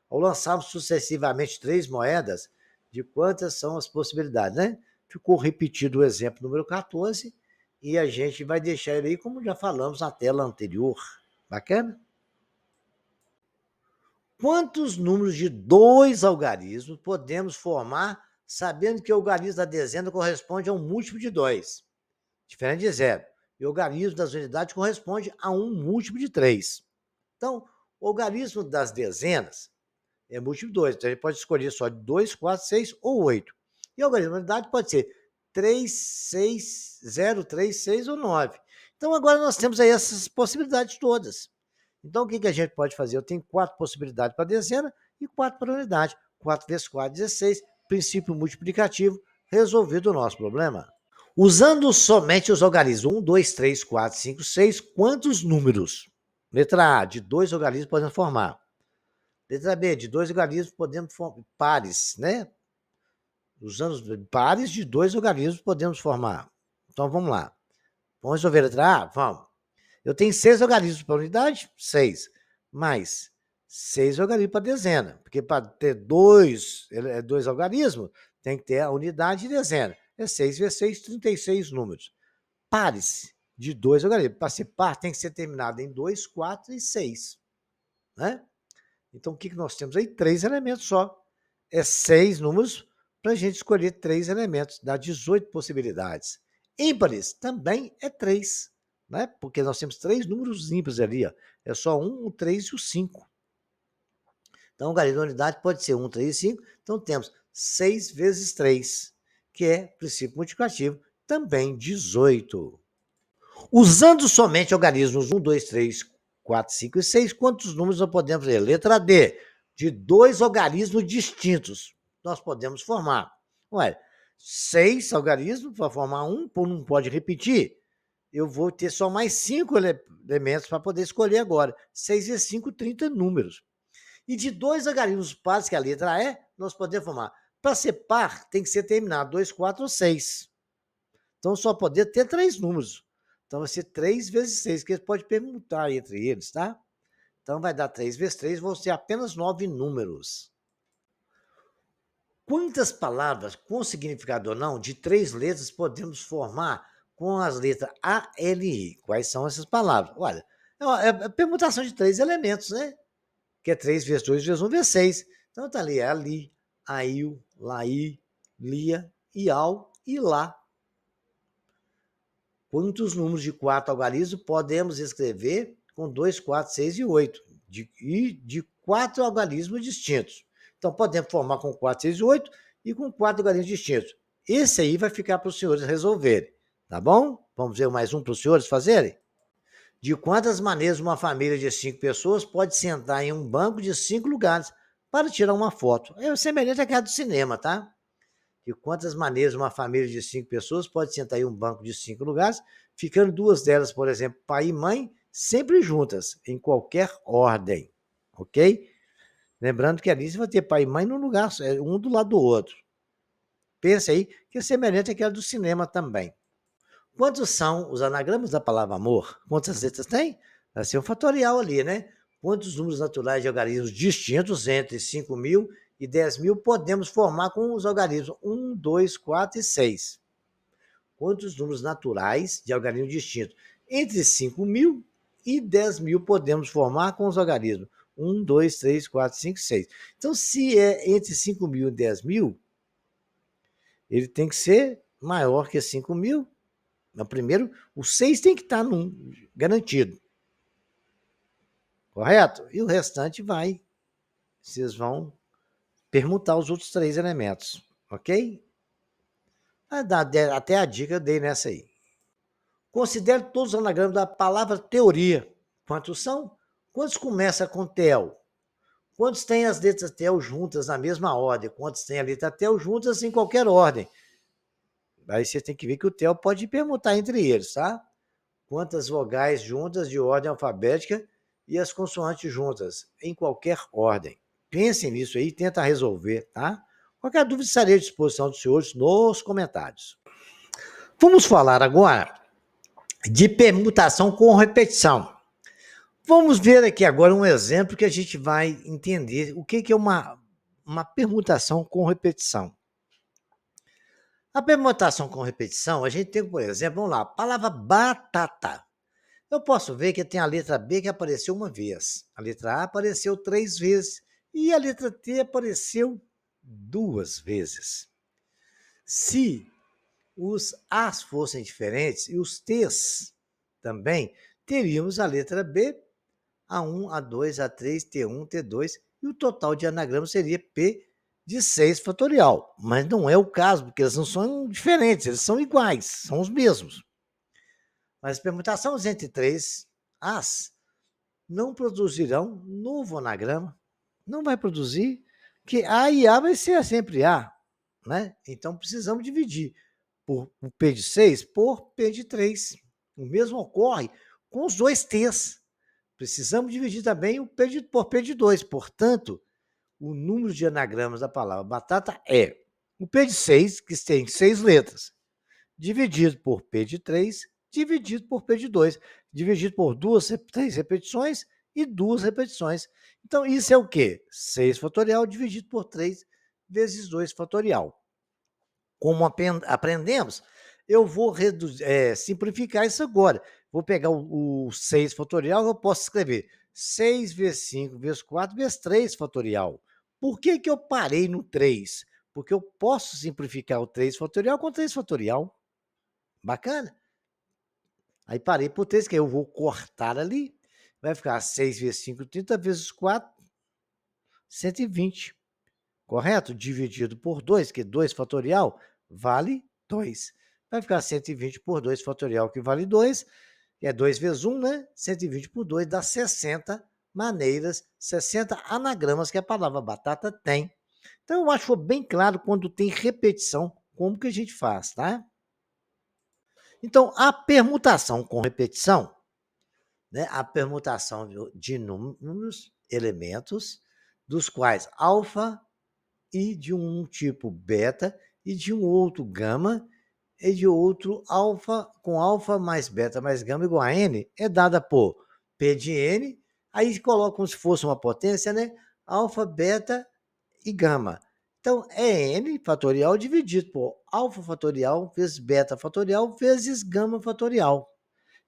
Ao lançarmos sucessivamente 3 moedas, de quantas são as possibilidades, né? Ficou repetido o exemplo número 14 e a gente vai deixar ele aí, como já falamos na tela anterior. Bacana? Quantos números de 2 algarismos podemos formar sabendo que o algarismo da dezena corresponde a um múltiplo de 2, diferente de 0, e o algarismo das unidades corresponde a um múltiplo de 3. Então, o algarismo das dezenas é múltiplo de 2, então a gente pode escolher só 2, 4, 6 ou 8. E o algarismo da unidade pode ser 3, 6, 0, 3, 6 ou 9. Então, agora nós temos aí essas possibilidades todas. Então, o que a gente pode fazer? Eu tenho 4 possibilidades para a dezena e 4 para a unidade. 4 vezes 4, 16. Princípio multiplicativo, resolvido o nosso problema. Usando somente os algarismos 1, 2, 3, 4, 5, 6, quantos números? Letra A, de 2 algarismos podemos formar. Letra B, de 2 algarismos podemos formar pares, né? Usando pares de 2 algarismos podemos formar. Então, vamos lá. Vamos resolver a letra A? Vamos. Eu tenho 6 algarismos para unidade, 6, mais 6 algarismos para dezena, porque para ter 2 algarismos, tem que ter a unidade e dezena. É 6 vezes 6, 36 números. pares de 2 algarismos. Para ser par, tem que ser terminado em 2, 4 e 6. Né? Então, o que nós temos aí? 3 elementos só. É 6 números para a gente escolher 3 elementos. Dá 18 possibilidades. Ímpares também é 3. Né? Porque nós temos 3 números ímpares ali. Ó. É só 1, o 3 e o 5. Então, o algarismo da unidade pode ser 1, 3 e 5. Então, temos 6 vezes 3, que é princípio multiplicativo, também 18. Usando somente algarismos 1, 2, 3, 4, 5 e 6, quantos números nós podemos ver? Letra D, de 2 algarismos distintos, nós podemos formar. Ué, 6 algarismos para formar um, não pode repetir. Eu vou ter só mais 5 elementos para poder escolher agora. 6 vezes 5, 30 números. E de 2 algarismos pares, que é a letra E, nós podemos formar. Para ser par, tem que ser terminado 2, 4 ou 6. Então, só poder ter 3 números. Então, vai ser 3 vezes 6, que pode permutar entre eles, tá? Então, vai dar 3 vezes 3, vão ser apenas 9 números. Quantas palavras com significado ou não de 3 letras podemos formar com as letras A, L e I? Quais são essas palavras? Olha, é a permutação de 3 elementos, né? Que é 3 vezes 2 vezes 1 vezes 6. Então, tá ali, é ali, aiu, lai, lia, iau e lá. Quantos números de 4 algarismos podemos escrever com 2, 4, 6 e 8? De 4 algarismos distintos. Então, podemos formar com 4, 6 e 8 e com 4 algarismos distintos. Esse aí vai ficar para os senhores resolverem, tá bom? Vamos ver mais um para os senhores fazerem? De quantas maneiras uma família de 5 pessoas pode sentar em um banco de 5 lugares para tirar uma foto? É semelhante àquela do cinema, tá? De quantas maneiras uma família de 5 pessoas pode sentar em um banco de 5 lugares, ficando 2 delas, por exemplo, pai e mãe, sempre juntas, em qualquer ordem, ok? Lembrando que ali você vai ter pai e mãe num lugar, um do lado do outro. Pensa aí que é semelhante àquela do cinema também. Quantos são os anagramas da palavra amor? Quantas letras tem? Vai ser um fatorial ali, né? Quantos números naturais de algarismos distintos entre 5.000 e 10.000 podemos formar com os algarismos 1, 2, 4 e 6? Quantos números naturais de algarismos distintos entre 5.000 e 10.000 podemos formar com os algarismos 1, 2, 3, 4, 5, 6? Então, se é entre 5.000 e 10.000, ele tem que ser maior que 5.000. No primeiro, o 6 tem que estar garantido. Correto? E o restante vai. Vocês vão permutar os outros 3 elementos. Ok? Até a dica eu dei nessa aí. Considere todos os anagramas da palavra teoria. Quantos são? Quantos começam com tel? Quantos têm as letras tel juntas na mesma ordem? Quantos têm a letra tel juntas em qualquer ordem? Aí você tem que ver que o tel pode permutar entre eles, tá? Quantas vogais juntas de ordem alfabética e as consoantes juntas, em qualquer ordem. Pensem nisso aí e tenta resolver, tá? Qualquer dúvida estarei à disposição dos senhores nos comentários. Vamos falar agora de permutação com repetição. Vamos ver aqui agora um exemplo que a gente vai entender o que é uma permutação com repetição. A permutação com repetição, a gente tem, por exemplo, vamos lá, a palavra batata. Eu posso ver que tem a letra B que apareceu uma vez, a letra A apareceu 3 vezes e a letra T apareceu 2 vezes. Se os As fossem diferentes e os T's também, teríamos a letra B, A1, A2, A3, T1, T2 e o total de anagramas seria P de 6 fatorial. Mas não é o caso, porque eles não são diferentes, eles são iguais, são os mesmos. Mas permutações entre 3 As não produzirão novo anagrama, não vai produzir, que A e A vai ser sempre A, né? Então precisamos dividir por P de 6 por P de 3. O mesmo ocorre com os 2 T's. Precisamos dividir também por P de 2. Portanto, o número de anagramas da palavra batata é o P de 6, que tem 6 letras, dividido por P de 3, dividido por P de 2, dividido por 3 repetições e 2 repetições. Então, isso é o quê? 6 fatorial dividido por 3 vezes 2 fatorial. Como aprendemos, eu vou simplificar isso agora. Vou pegar o 6 fatorial, eu posso escrever 6 vezes 5 vezes 4 vezes 3 fatorial. Por que que eu parei no 3? Porque eu posso simplificar o 3 fatorial com 3 fatorial. Bacana? Aí parei por 3, que eu vou cortar ali. Vai ficar 6 vezes 5, 30 vezes 4, 120. Correto? Dividido por 2, que 2 fatorial vale 2. Vai ficar 120 por 2 fatorial, que vale 2. Que é 2 vezes 1, né? 120 por 2 dá 60 maneiras, 60 anagramas que a palavra batata tem. Então, eu acho que foi bem claro quando tem repetição, como que a gente faz, tá? Então, a permutação com repetição, né? A permutação de números, elementos, dos quais alfa e de um tipo beta e de um outro gama e de outro alfa, com alfa mais beta mais gama igual a n, é dada por P de n, aí coloca como se fosse uma potência, né? Alfa, beta e gama. Então, é n fatorial dividido por alfa fatorial vezes beta fatorial vezes gama fatorial.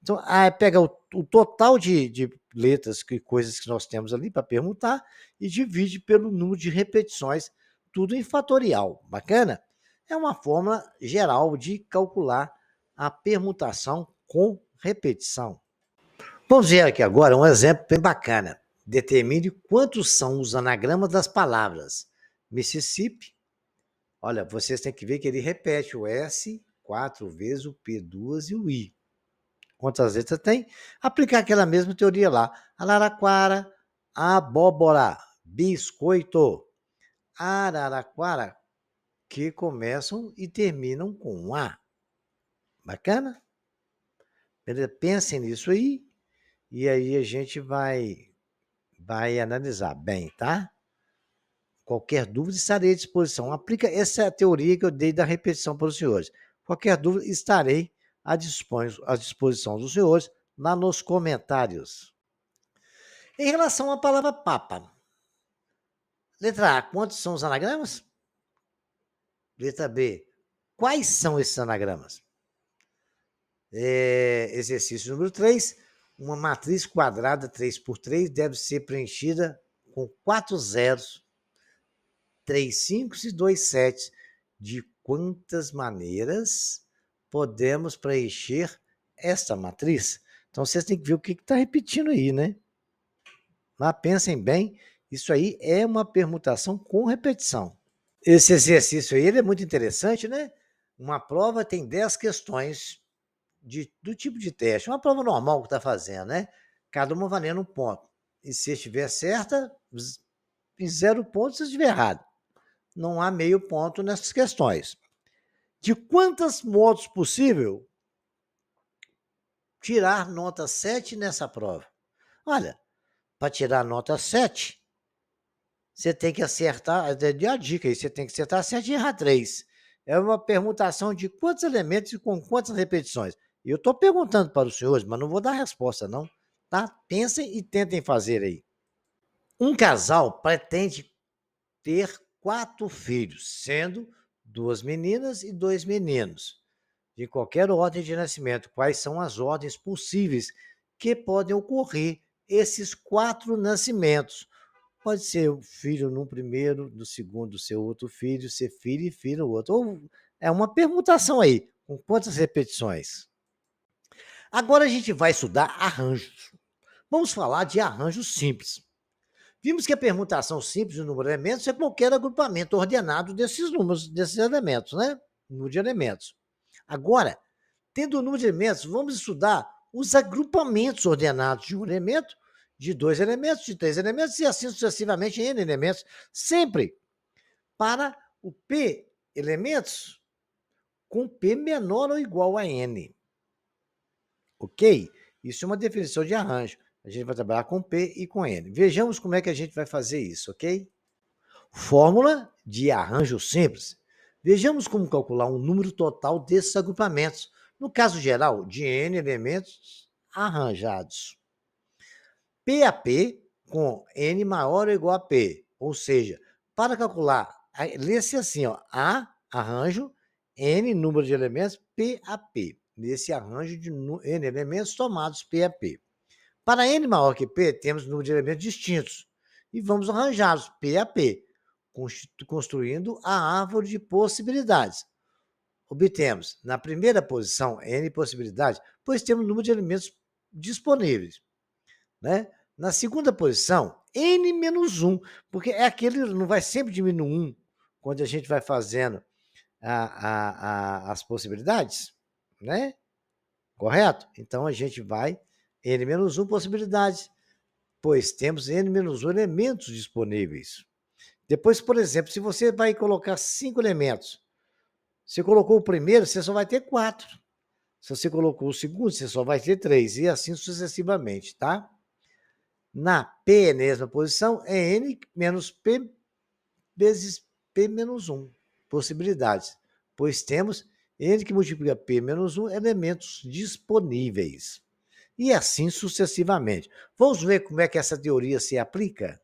Então, pega o total de letras e coisas que nós temos ali para permutar e divide pelo número de repetições, tudo em fatorial. Bacana? É uma fórmula geral de calcular a permutação com repetição. Vamos ver aqui agora um exemplo bem bacana. Determine quantos são os anagramas das palavras Mississippi. Olha, vocês têm que ver que ele repete o S 4 vezes, o P 2 e o I. Quantas letras tem? Aplicar aquela mesma teoria lá. Araraquara, abóbora, biscoito. Araraquara, que começam e terminam com um A. Bacana? Pensem nisso aí, e aí a gente vai analisar bem, tá? Qualquer dúvida, estarei à disposição. Aplica essa teoria que eu dei da repetição para os senhores. Qualquer dúvida, estarei à disposição dos senhores lá nos comentários. Em relação à palavra papa, letra A, quantos são os anagramas? Letra B, quais são esses anagramas? Exercício número 3, uma matriz quadrada 3 por 3 deve ser preenchida com 4 zeros, 3 5 e 2 7. De quantas maneiras podemos preencher esta matriz? Então, vocês têm que ver o que está repetindo aí, né? Mas pensem bem, isso aí é uma permutação com repetição. Esse exercício aí ele é muito interessante, né? Uma prova tem 10 questões do tipo de teste. Uma prova normal que está fazendo, né? Cada uma valendo um ponto. E se estiver certa, e 0 pontos se estiver errado. Não há meio ponto nessas questões. De quantos modos possível tirar nota 7 nessa prova? Olha, para tirar nota 7, você tem que acertar, dei a dica aí, você tem que acertar 7 e errar 3. É uma permutação de quantos elementos e com quantas repetições. Eu estou perguntando para os senhores, mas não vou dar resposta, não. Tá? Pensem e tentem fazer aí. Um casal pretende ter 4 filhos, sendo 2 meninas e 2 meninos, de qualquer ordem de nascimento. Quais são as ordens possíveis que podem ocorrer esses 4 nascimentos? Pode ser o filho no primeiro, no segundo ser outro filho, ser filho e filho no outro. Ou é uma permutação aí, com quantas repetições? Agora a gente vai estudar arranjos. Vamos falar de arranjos simples. Vimos que a permutação simples do número de elementos é qualquer agrupamento ordenado desses números, desses elementos, né? Número de elementos. Agora, tendo o número de elementos, vamos estudar os agrupamentos ordenados de um elemento, de 2 elementos, de 3 elementos e assim sucessivamente n elementos, sempre para o p elementos com p menor ou igual a n. Ok? Isso é uma definição de arranjo. A gente vai trabalhar com p e com n. Vejamos como é que a gente vai fazer isso, ok? Fórmula de arranjo simples. Vejamos como calcular um número total desses agrupamentos. No caso geral, de n elementos arranjados. P a P com n maior ou igual a P. Ou seja, para calcular, lê-se assim, ó, A, arranjo, N número de elementos P a P, nesse arranjo de N elementos tomados P a P. Para N maior que P, temos número de elementos distintos e vamos arranjá-los P a P, construindo a árvore de possibilidades. Obtemos, na primeira posição, N possibilidades, pois temos o número de elementos disponíveis. Né? Na segunda posição, N menos 1, porque é aquele, não vai sempre diminuir 1 quando a gente vai fazendo as possibilidades, né? Correto? Então, a gente vai N menos 1 possibilidades, pois temos N menos 1 elementos disponíveis. Depois, por exemplo, se você vai colocar 5 elementos, você colocou o primeiro, você só vai ter 4. Se você colocou o segundo, você só vai ter 3, e assim sucessivamente, tá? Na penúltima posição, é N menos P vezes P menos 1 possibilidades, pois temos N que multiplica P menos 1 elementos disponíveis. E assim sucessivamente. Vamos ver como é que essa teoria se aplica?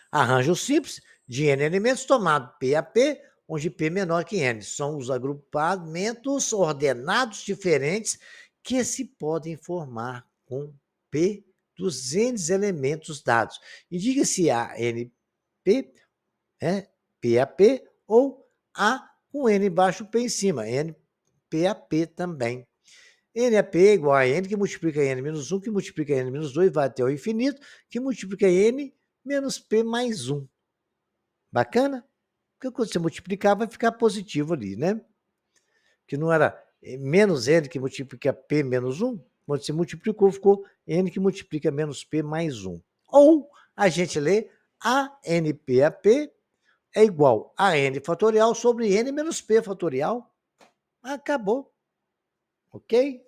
Arranjo simples de N elementos tomado P a P, onde P menor que N. São os agrupamentos ordenados diferentes que se podem formar com P dos N elementos dados. Indica se A, N, P, P a P, ou A com N embaixo, P em cima, N, P a P também. N a P é igual a N que multiplica N menos 1, que multiplica N menos 2, vai até o infinito, que multiplica N menos P mais 1. Bacana? Porque quando você multiplicar, vai ficar positivo ali, né? Que não era menos N que multiplica P menos 1, quando você multiplicou, ficou N que multiplica menos P mais 1. Ou a gente lê ANP a P é igual a N fatorial sobre N menos P fatorial. Acabou. Ok?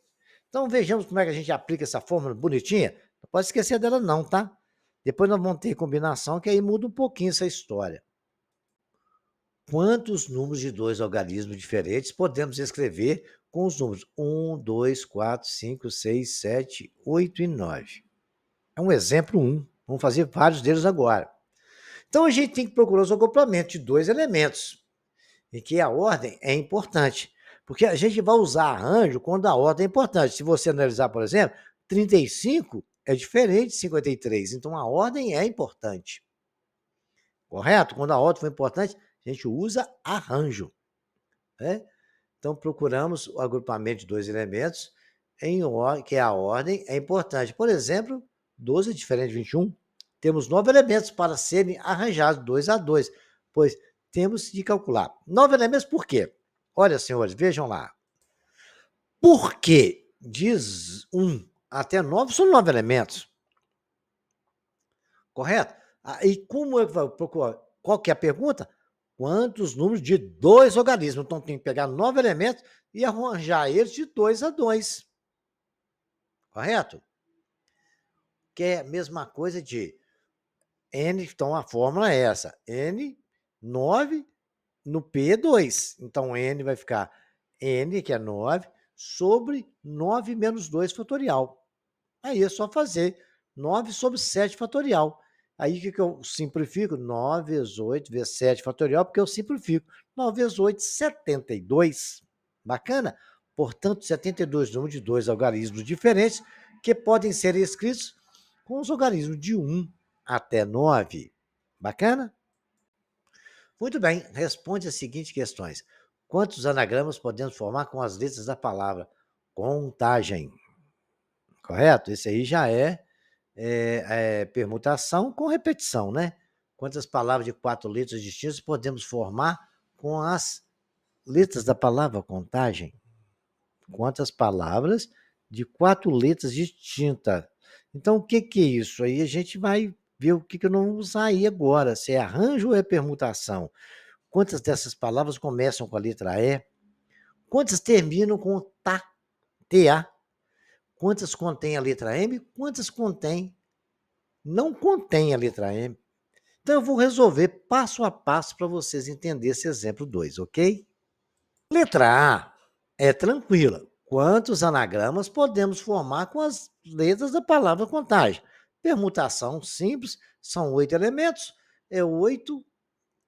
Então vejamos como é que a gente aplica essa fórmula bonitinha. Não pode esquecer dela não, tá? Depois nós vamos ter combinação, que aí muda um pouquinho essa história. Quantos números de 2 algarismos diferentes podemos escrever com os números 1, 2, 4, 5, 6, 7, 8 e 9? É um exemplo 1. Vamos fazer vários deles agora. Então, a gente tem que procurar os acoplamentos de 2 elementos, em que a ordem é importante. Porque a gente vai usar arranjo quando a ordem é importante. Se você analisar, por exemplo, 35 é diferente de 53. Então, a ordem é importante. Correto? Quando a ordem for importante, a gente usa arranjo. Né? Então, procuramos o agrupamento de 2 elementos, que a ordem é importante. Por exemplo, 12 é diferente de 21. Temos 9 elementos para serem arranjados 2 a 2, pois temos de calcular. 9 elementos por quê? Olha, senhores, vejam lá. Por que diz 1 até 9 são 9 elementos? Correto? E como eu vou procurar? Qual que é a pergunta? Quantos números de 2 algarismos? Então, tem que pegar 9 elementos e arranjar eles de 2 a 2. Correto? Que é a mesma coisa de N, então a fórmula é essa. N, 9 no P, 2. Então, N vai ficar N, que é 9, sobre 9 menos 2 fatorial. Aí é só fazer 9 sobre 7 fatorial. Aí o que eu simplifico? 9 vezes 8 vezes 7 fatorial, porque eu simplifico. 9 vezes 8, 72. Bacana? Portanto, 72 números de 2 algarismos diferentes que podem ser escritos com os algarismos de 1 até 9. Bacana? Muito bem, responde as seguintes questões. Quantos anagramas podemos formar com as letras da palavra contagem? Correto? Esse aí já é permutação com repetição, né? Quantas palavras de 4 letras distintas podemos formar com as letras da palavra contagem? Quantas palavras de 4 letras distintas? Então, o que é isso? Aí a gente vai ver o que eu não vou usar aí agora, se é arranjo ou é permutação. Quantas dessas palavras começam com a letra E? Quantas terminam com tá, TA? Quantas contém a letra M? Quantas não contém a letra M? Então, eu vou resolver passo a passo para vocês entenderem esse exemplo 2, ok? Letra A é tranquila. Quantos anagramas podemos formar com as letras da palavra contagem? Permutação simples, são 8 elementos, é 8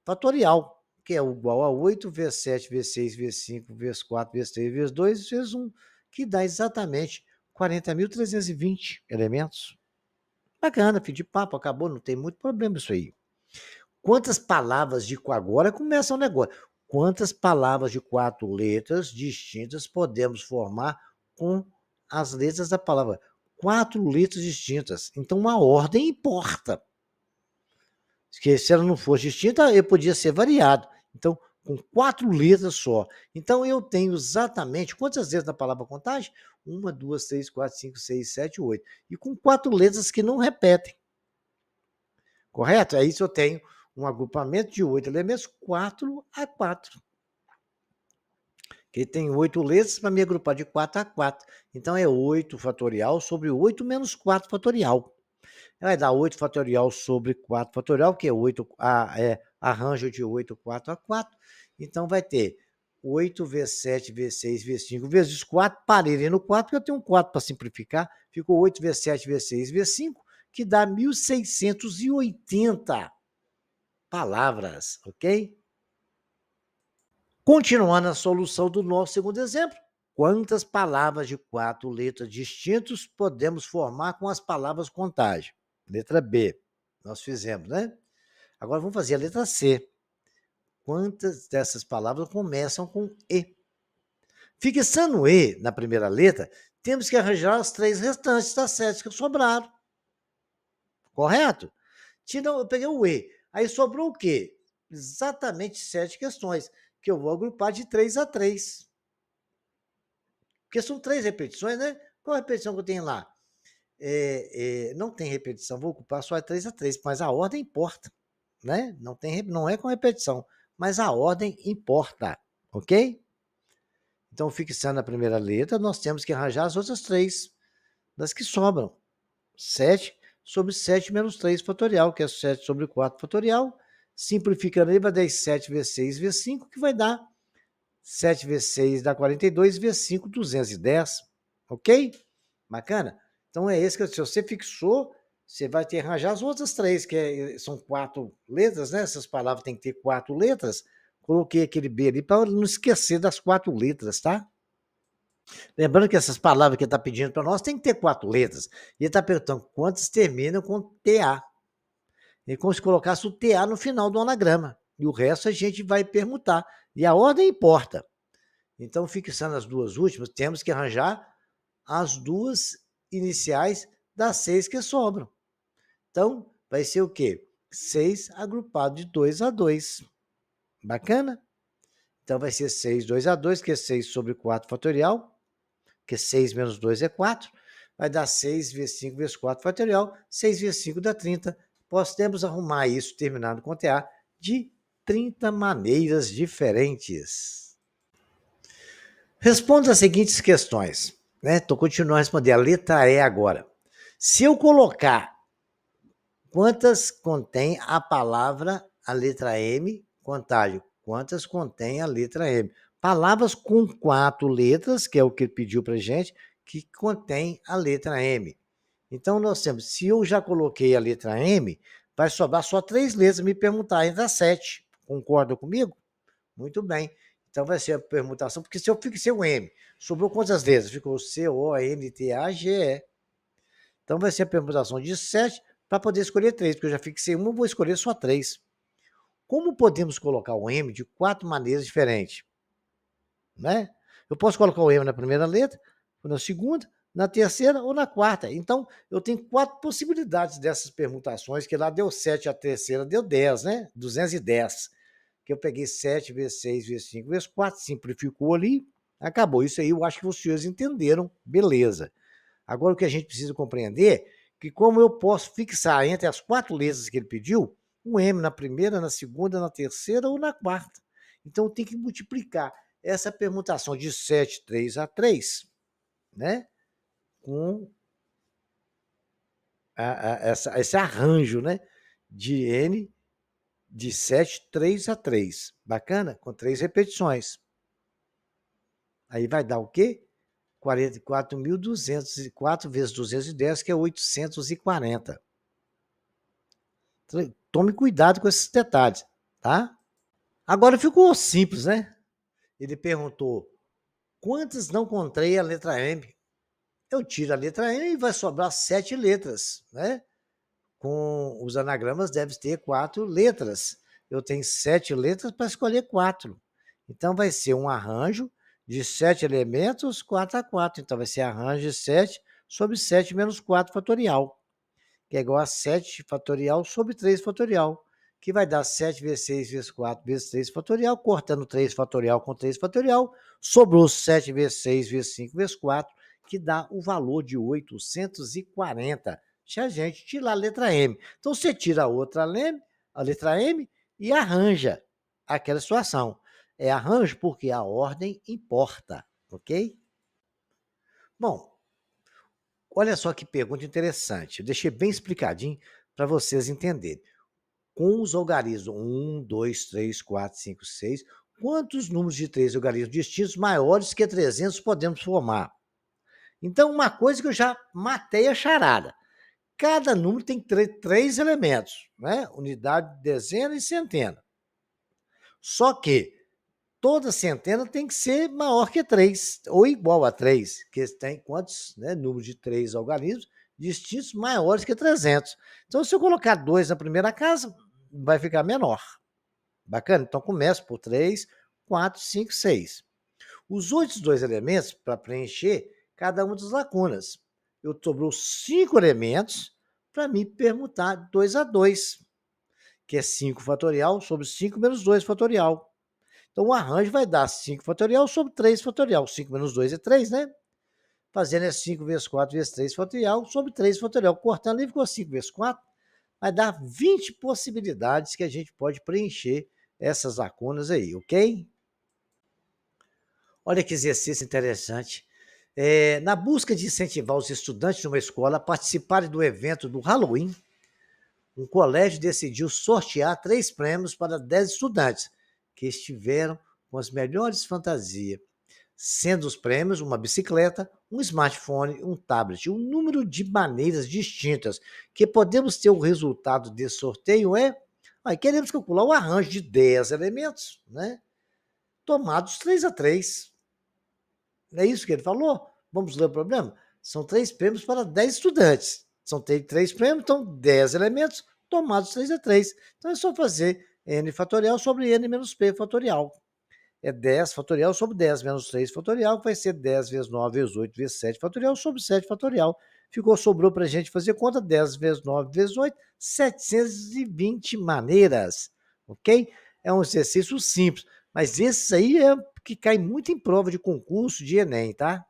fatorial, que é igual a 8 vezes 7 vezes 6 vezes 5 vezes 4 vezes 3 vezes 2 vezes 1, que dá exatamente 40.320 elementos. Bacana, fim de papo, acabou, não tem muito problema isso aí. Quantas palavras de... Agora começa o negócio. Quantas palavras de 4 letras distintas podemos formar com as letras da palavra? 4 letras distintas. Então, a ordem importa. Porque se ela não fosse distinta, eu podia ser variado. Então, com 4 letras só. Então, eu tenho exatamente... Quantas letras na palavra contagem? 1, 2, 3, 4, 5, 6, 7, 8. E com 4 letras que não repetem. Correto? Aí, se eu tenho um agrupamento de 8 elementos, 4 a 4. Que tem 8 letras para me agrupar de 4 a 4. Então, é 8 fatorial sobre 8 menos 4 fatorial. Vai dar 8 fatorial sobre 4 fatorial, que é 8, arranjo de 8, 4 a 4. Então, vai ter 8 vezes 7 vezes 6 vezes 5 vezes 4. Parei ali no 4, porque eu tenho um 4 para simplificar. Ficou 8 vezes 7 vezes 6 vezes 5, que dá 1.680 palavras, ok? Continuando a solução do nosso segundo exemplo, quantas palavras de 4 letras distintas podemos formar com as palavras contagem? Letra B, nós fizemos, né? Agora vamos fazer a letra C. Quantas dessas palavras começam com E? Fixando o E na primeira letra, temos que arranjar as 3 restantes das 7 que sobraram. Correto? Eu peguei o E. Aí sobrou o quê? Exatamente 7 questões, que eu vou agrupar de 3 a 3. Porque são 3 repetições, né? Qual a repetição que eu tenho lá? Não tem repetição, vou ocupar só 3 a 3, mas a ordem importa, né? Não é com repetição, mas a ordem importa, ok? Então, fixando a primeira letra, nós temos que arranjar as outras 3 das que sobram. 7 sobre 7 menos 3 fatorial, que é 7 sobre 4 fatorial. Simplificando aí, vai dar 7 vezes 6 vezes 5, que vai dar 7 vezes 6 dá 42, vezes 5, 210. Ok? Bacana? Então é esse que se você fixou, você vai ter que arranjar as outras 3, que são 4 letras, né? Essas palavras têm que ter 4 letras. Coloquei aquele B ali para não esquecer das 4 letras, tá? Lembrando que essas palavras que ele está pedindo para nós tem que ter 4 letras. E ele está perguntando quantas terminam com TA. É como se colocasse o TA no final do anagrama. E o resto a gente vai permutar. E a ordem importa. Então, fixando as 2 últimas, temos que arranjar as 2 iniciais das 6 que sobram. Então, vai ser o quê? 6 agrupado de 2 a 2. Bacana? Então, vai ser 6, 2 a 2, que é 6 sobre 4 fatorial, que 6 menos 2 é 4. Vai dar 6 vezes 5 vezes 4 fatorial. 6 vezes 5 dá 30. Podemos arrumar isso, terminado com TA, de 30 maneiras diferentes. Responda as seguintes questões. Estou continuando a responder. A letra E agora. Se eu colocar quantas contém a palavra, a letra M, contagem, quantas contém a letra M? Palavras com 4 letras, que é o que ele pediu para a gente, que contém a letra M. Então, nós temos, se eu já coloquei a letra M, vai sobrar só 3 letras, me perguntar entre as 7. Concorda comigo? Muito bem. Então, vai ser a permutação, porque se eu fixei o M, sobrou quantas letras? Ficou C, O, N, T, A, G, E. Então, vai ser a permutação de 7 para poder escolher 3, porque eu já fixei uma, eu vou escolher só 3. Como podemos colocar o M de 4 maneiras diferentes? Né? Eu posso colocar o M na primeira letra, na segunda, na terceira ou na quarta. Então, eu tenho 4 possibilidades dessas permutações, que lá deu 7, a terceira deu 10, né? 210. Que eu peguei 7 vezes 6 vezes 5 vezes 4, simplificou ali, acabou. Isso aí eu acho que vocês entenderam, beleza. Agora, o que a gente precisa compreender é que como eu posso fixar entre as 4 letras que ele pediu, um M na primeira, na segunda, na terceira ou na quarta. Então, tem que multiplicar essa permutação de 7, 3 a 3, né? Com esse arranjo, né? De N de 7, 3 a 3. Bacana? Com 3 repetições. Aí vai dar o quê? 44.204 vezes 210, que é 840. Tome cuidado com esses detalhes, tá? Agora ficou simples, né? Ele perguntou, quantas não contém a letra M? Eu tiro a letra M e vai sobrar 7 letras, né? Com os anagramas deve ter 4 letras. Eu tenho 7 letras para escolher 4. Então vai ser um arranjo de 7 elementos, 4 a 4. Então vai ser arranjo de 7 sobre 7 menos 4 fatorial, que é igual a 7 fatorial sobre 3 fatorial, que vai dar 7 vezes 6 vezes 4 vezes 3 fatorial, cortando 3 fatorial com 3 fatorial, sobrou 7 vezes 6 vezes 5 vezes 4, que dá o valor de 840. Se a gente tirar a letra M. Então você tira a letra M e arranja aquela situação. É arranjo porque a ordem importa, ok? Bom, olha só que pergunta interessante. Eu deixei bem explicadinho para vocês entenderem. Com os algarismos 1, 2, 3, 4, 5, 6, quantos números de 3 algarismos distintos maiores que 300 podemos formar? Então, uma coisa que eu já matei a charada. Cada número tem 3 elementos, né? Unidade, dezena e centena. Só que toda centena tem que ser maior que 3, ou igual a 3, que tem quantos, né, números de 3 algarismos distintos maiores que 300. Então, se eu colocar 2 na primeira casa, vai ficar menor. Bacana? Então, começa por 3, 4, 5, 6. Os outros 2 elementos, para preencher cada uma das lacunas. Eu sobrou 5 elementos para me permutar 2 a 2, que é 5 fatorial sobre 5 menos 2 fatorial. Então, o arranjo vai dar 5 fatorial sobre 3 fatorial. 5 menos 2 é 3, né? Fazendo é 5 vezes 4 vezes 3 fatorial sobre 3 fatorial. Cortando ali ficou 5 vezes 4. Vai dar 20 possibilidades que a gente pode preencher essas lacunas aí, ok? Olha que exercício interessante. Na busca de incentivar os estudantes de uma escola a participarem do evento do Halloween, um colégio decidiu sortear 3 prêmios para 10 estudantes que estiveram com as melhores fantasias, sendo os prêmios uma bicicleta, um smartphone, um tablet. Um número de maneiras distintas que podemos ter o resultado desse sorteio queremos calcular o arranjo de 10 elementos, né? Tomados 3 a 3. Não é isso que ele falou? Vamos ler o problema? São 3 prêmios para 10 estudantes. São 3 prêmios, então 10 elementos tomados 3 a 3. Então é só fazer n fatorial sobre n menos p fatorial. É 10 fatorial sobre 10 menos 3 fatorial, que vai ser 10 vezes 9 vezes 8 vezes 7 fatorial sobre 7 fatorial. Sobrou para a gente fazer conta, 10 vezes 9 vezes 8, 720 maneiras, ok? É um exercício simples, mas esse aí é que cai muito em prova de concurso de Enem, tá?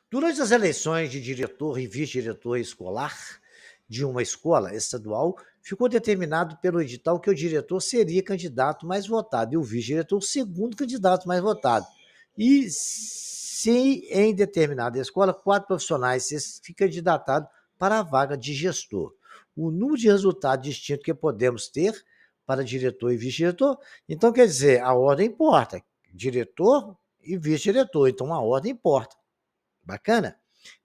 Durante as eleições de diretor e vice-diretor escolar de uma escola estadual, ficou determinado pelo edital que o diretor seria candidato mais votado e o vice-diretor o segundo candidato mais votado. E se em determinada escola 4 profissionais se candidataram para a vaga de gestor. O número de resultados distintos que podemos ter para diretor e vice-diretor, então quer dizer, a ordem importa, diretor e vice-diretor, então a ordem importa. Bacana?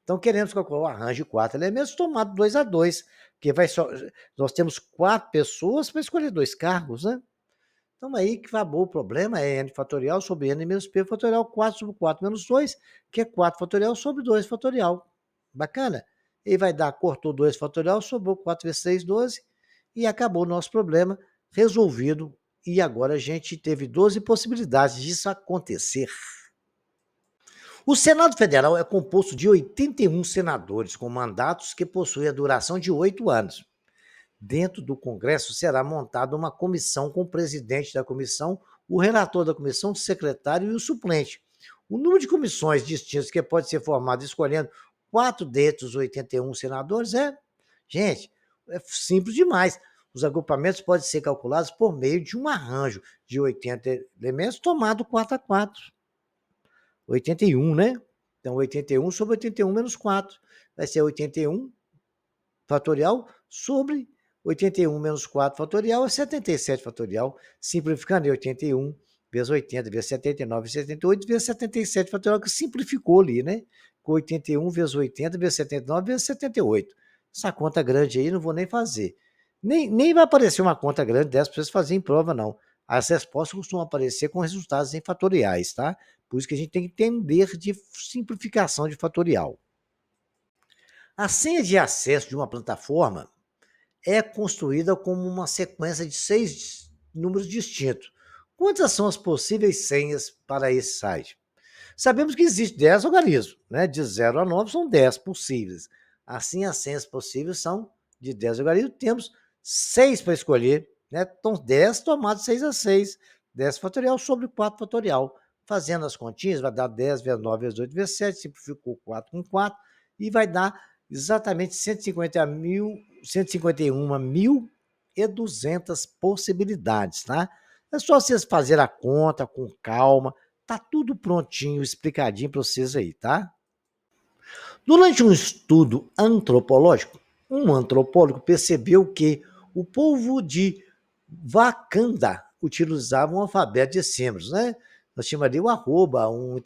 Então, queremos calcular o arranjo de 4 elementos tomado 2 a 2, que vai só. Nós temos 4 pessoas para escolher 2 cargos, né? Então, aí que acabou o problema, é n fatorial sobre n menos p fatorial, 4 sobre 4 menos 2, que é 4 fatorial sobre 2 fatorial. Bacana? E vai dar, cortou 2 fatorial, sobrou 4 vezes 6, 12, e acabou o nosso problema resolvido. E agora a gente teve 12 possibilidades disso acontecer. O Senado Federal é composto de 81 senadores com mandatos que possuem a duração de 8 anos. Dentro do Congresso será montada uma comissão com o presidente da comissão, o relator da comissão, o secretário e o suplente. O número de comissões distintas que pode ser formado escolhendo 4 dentre os 81 senadores gente, é simples demais. Os agrupamentos podem ser calculados por meio de um arranjo de 80 elementos tomado 4 a 4. 81, né? Então, 81 sobre 81 menos 4. Vai ser 81 fatorial sobre 81 menos 4 fatorial é 77 fatorial. Simplificando, é 81 vezes 80 vezes 79 vezes 78 vezes 77 fatorial, que simplificou ali, né? Com 81 vezes 80 vezes 79 vezes 78. Essa conta grande aí não vou nem fazer. Nem vai aparecer uma conta grande dessa para vocês fazerem em prova, não. as respostas costumam aparecer com resultados em fatoriais, tá? Por isso que a gente tem que entender de simplificação de fatorial. A senha de acesso de uma plataforma é construída como uma sequência de 6 números distintos. Quantas são as possíveis senhas para esse site? Sabemos que existe 10 algarismos, né? De 0 a 9 são 10 possíveis. Assim, as senhas possíveis são de 10 algarismos, temos 6 para escolher, né? Então, 10 tomado 6 a 6, 10 fatorial sobre 4 fatorial. Fazendo as continhas, vai dar 10 vezes 9 vezes 8 vezes 7, simplificou 4 com 4, e vai dar exatamente 151.200 possibilidades, tá? É só vocês fazerem a conta com calma, tá tudo prontinho, explicadinho para vocês aí, tá? Durante um estudo antropológico, um antropólogo percebeu que o povo de Wakanda utilizava um alfabeto de símbolos, né? Nós chamaríamos o arroba, um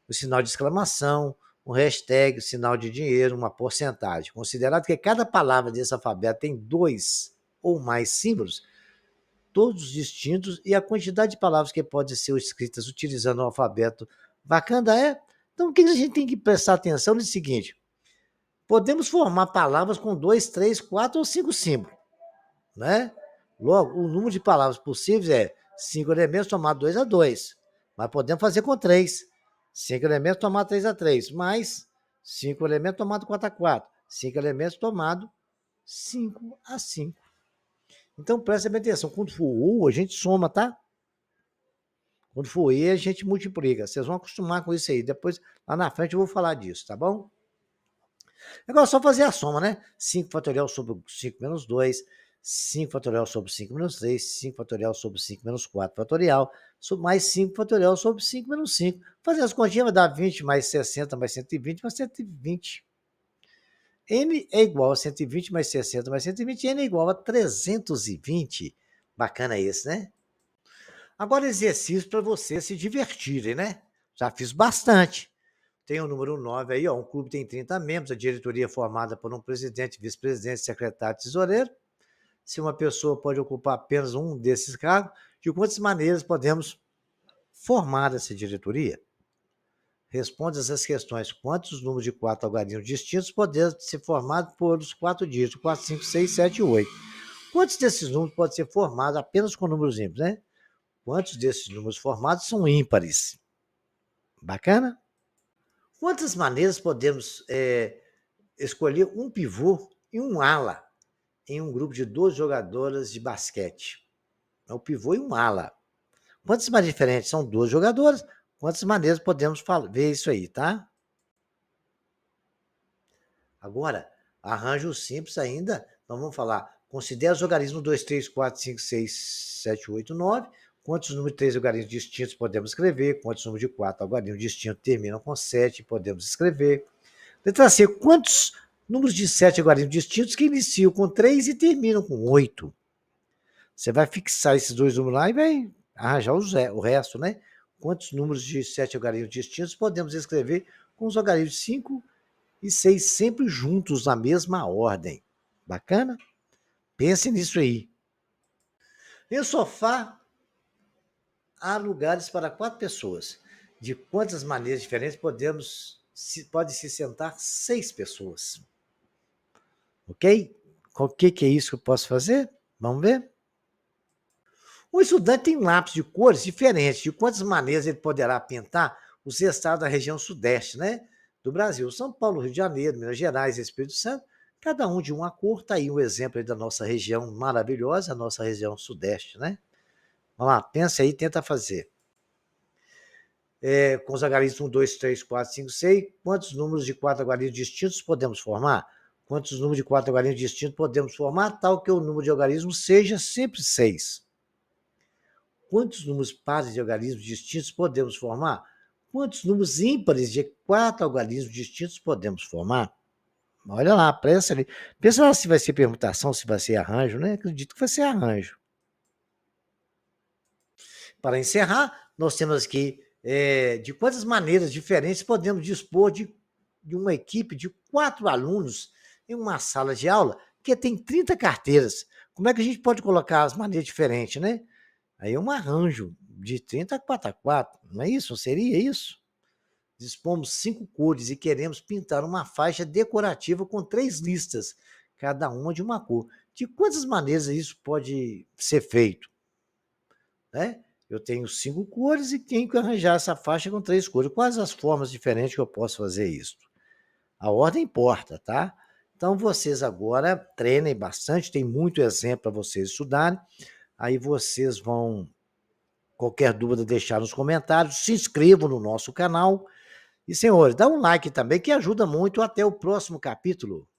sinal de exclamação, um hashtag, um sinal de dinheiro, uma porcentagem. Considerado que cada palavra desse alfabeto tem 2 ou mais símbolos, todos distintos, e a quantidade de palavras que podem ser escritas utilizando o alfabeto Wakanda é. Então, o que a gente tem que prestar atenção é o seguinte: podemos formar palavras com 2, 3, 4 ou 5 símbolos, né? Logo, o número de palavras possíveis é 5 elementos somado 2 a 2, mas podemos fazer com 3. 5 elementos tomado 3 a 3, mais 5 elementos tomado 4 a 4, 5 elementos tomado 5 a 5. Então, presta bem atenção. Quando for U, a gente soma, tá? Quando for E, a gente multiplica. Vocês vão acostumar com isso aí. Depois, lá na frente, eu vou falar disso, tá bom? Agora é só fazer a soma, né? 5 fatorial sobre 5 menos 2, 5 fatorial sobre 5 menos 3, 5 fatorial sobre 5 menos 4 fatorial, mais 5 fatorial sobre 5 menos 5. Fazer as continhas vai dar 20 mais 60 mais 120 mais 120. N é igual a 120 mais 60 mais 120, N é igual a 320. Bacana esse, né? Agora, exercício para vocês se divertirem, né? Já fiz bastante. Tem o número 9 aí, ó. Um clube tem 30 membros, a diretoria é formada por um presidente, vice-presidente, secretário, tesoureiro. Se uma pessoa pode ocupar apenas um desses cargos, de quantas maneiras podemos formar essa diretoria? Responde essas questões. Quantos números de 4 algarismos distintos podem ser formados por os 4 dígitos? 4, 5, 6, 7 e 8. Quantos desses números podem ser formados apenas com números ímpares, né? Quantos desses números formados são ímpares? Bacana? Quantas maneiras podemos escolher um pivô e um ala em um grupo de 2 jogadoras de basquete? É o pivô e um ala. Quantas maneiras diferentes? São 2 jogadoras. Quantas maneiras podemos ver isso aí, tá? Agora, arranjo simples ainda. Então, vamos falar. Considera os algarismos 2, 3, 4, 5, 6, 7, 8, 9. Quantos números de 3 algarismos distintos podemos escrever? Quantos números de 4 algarismos distintos terminam com 7 podemos escrever? Letra C. Quantos números de 7 algarismos distintos que iniciam com 3 e terminam com 8? Você vai fixar esses 2 números lá e vai arranjar o resto, né? Quantos números de 7 algarismos distintos podemos escrever com os algarismos 5 e 6 sempre juntos na mesma ordem? Bacana? Pense nisso aí. Em sofá, há lugares para 4 pessoas. De quantas maneiras diferentes pode se sentar 6 pessoas? Ok? O que é isso que eu posso fazer? Vamos ver? O estudante tem lápis de cores diferentes. De quantas maneiras ele poderá pintar os estados da região sudeste, né? Do Brasil? São Paulo, Rio de Janeiro, Minas Gerais e Espírito Santo. Cada um de uma cor. Está aí um exemplo aí da nossa região maravilhosa, a nossa região sudeste, né? Vamos lá, pensa aí, tenta fazer. Com os algarismos 1, 2, 3, 4, 5, 6, quantos números de 4 algarismos distintos podemos formar? Quantos números de 4 algarismos distintos podemos formar, tal que o número de algarismos seja sempre 6? Quantos números pares de algarismos distintos podemos formar? Quantos números ímpares de 4 algarismos distintos podemos formar? Olha lá, pensa ali. Pensa lá se vai ser permutação, se vai ser arranjo, né? Acredito que vai ser arranjo. Para encerrar, nós temos aqui de quantas maneiras diferentes podemos dispor de uma equipe de 4 alunos em uma sala de aula que tem 30 carteiras. como é que a gente pode colocar as maneiras diferentes, né? Aí é um arranjo de 30 4x4, não é isso? Não seria isso? Dispomos 5 cores e queremos pintar uma faixa decorativa com 3 listas, cada uma de uma cor. De quantas maneiras isso pode ser feito? Né? Eu tenho 5 cores e tenho que arranjar essa faixa com 3 cores. Quais as formas diferentes que eu posso fazer isso? A ordem importa, tá? Então vocês agora treinem bastante, tem muito exemplo para vocês estudarem. Aí vocês vão, qualquer dúvida, deixar nos comentários, se inscrevam no nosso canal. E, senhores, dá um like também, que ajuda muito. Até o próximo capítulo.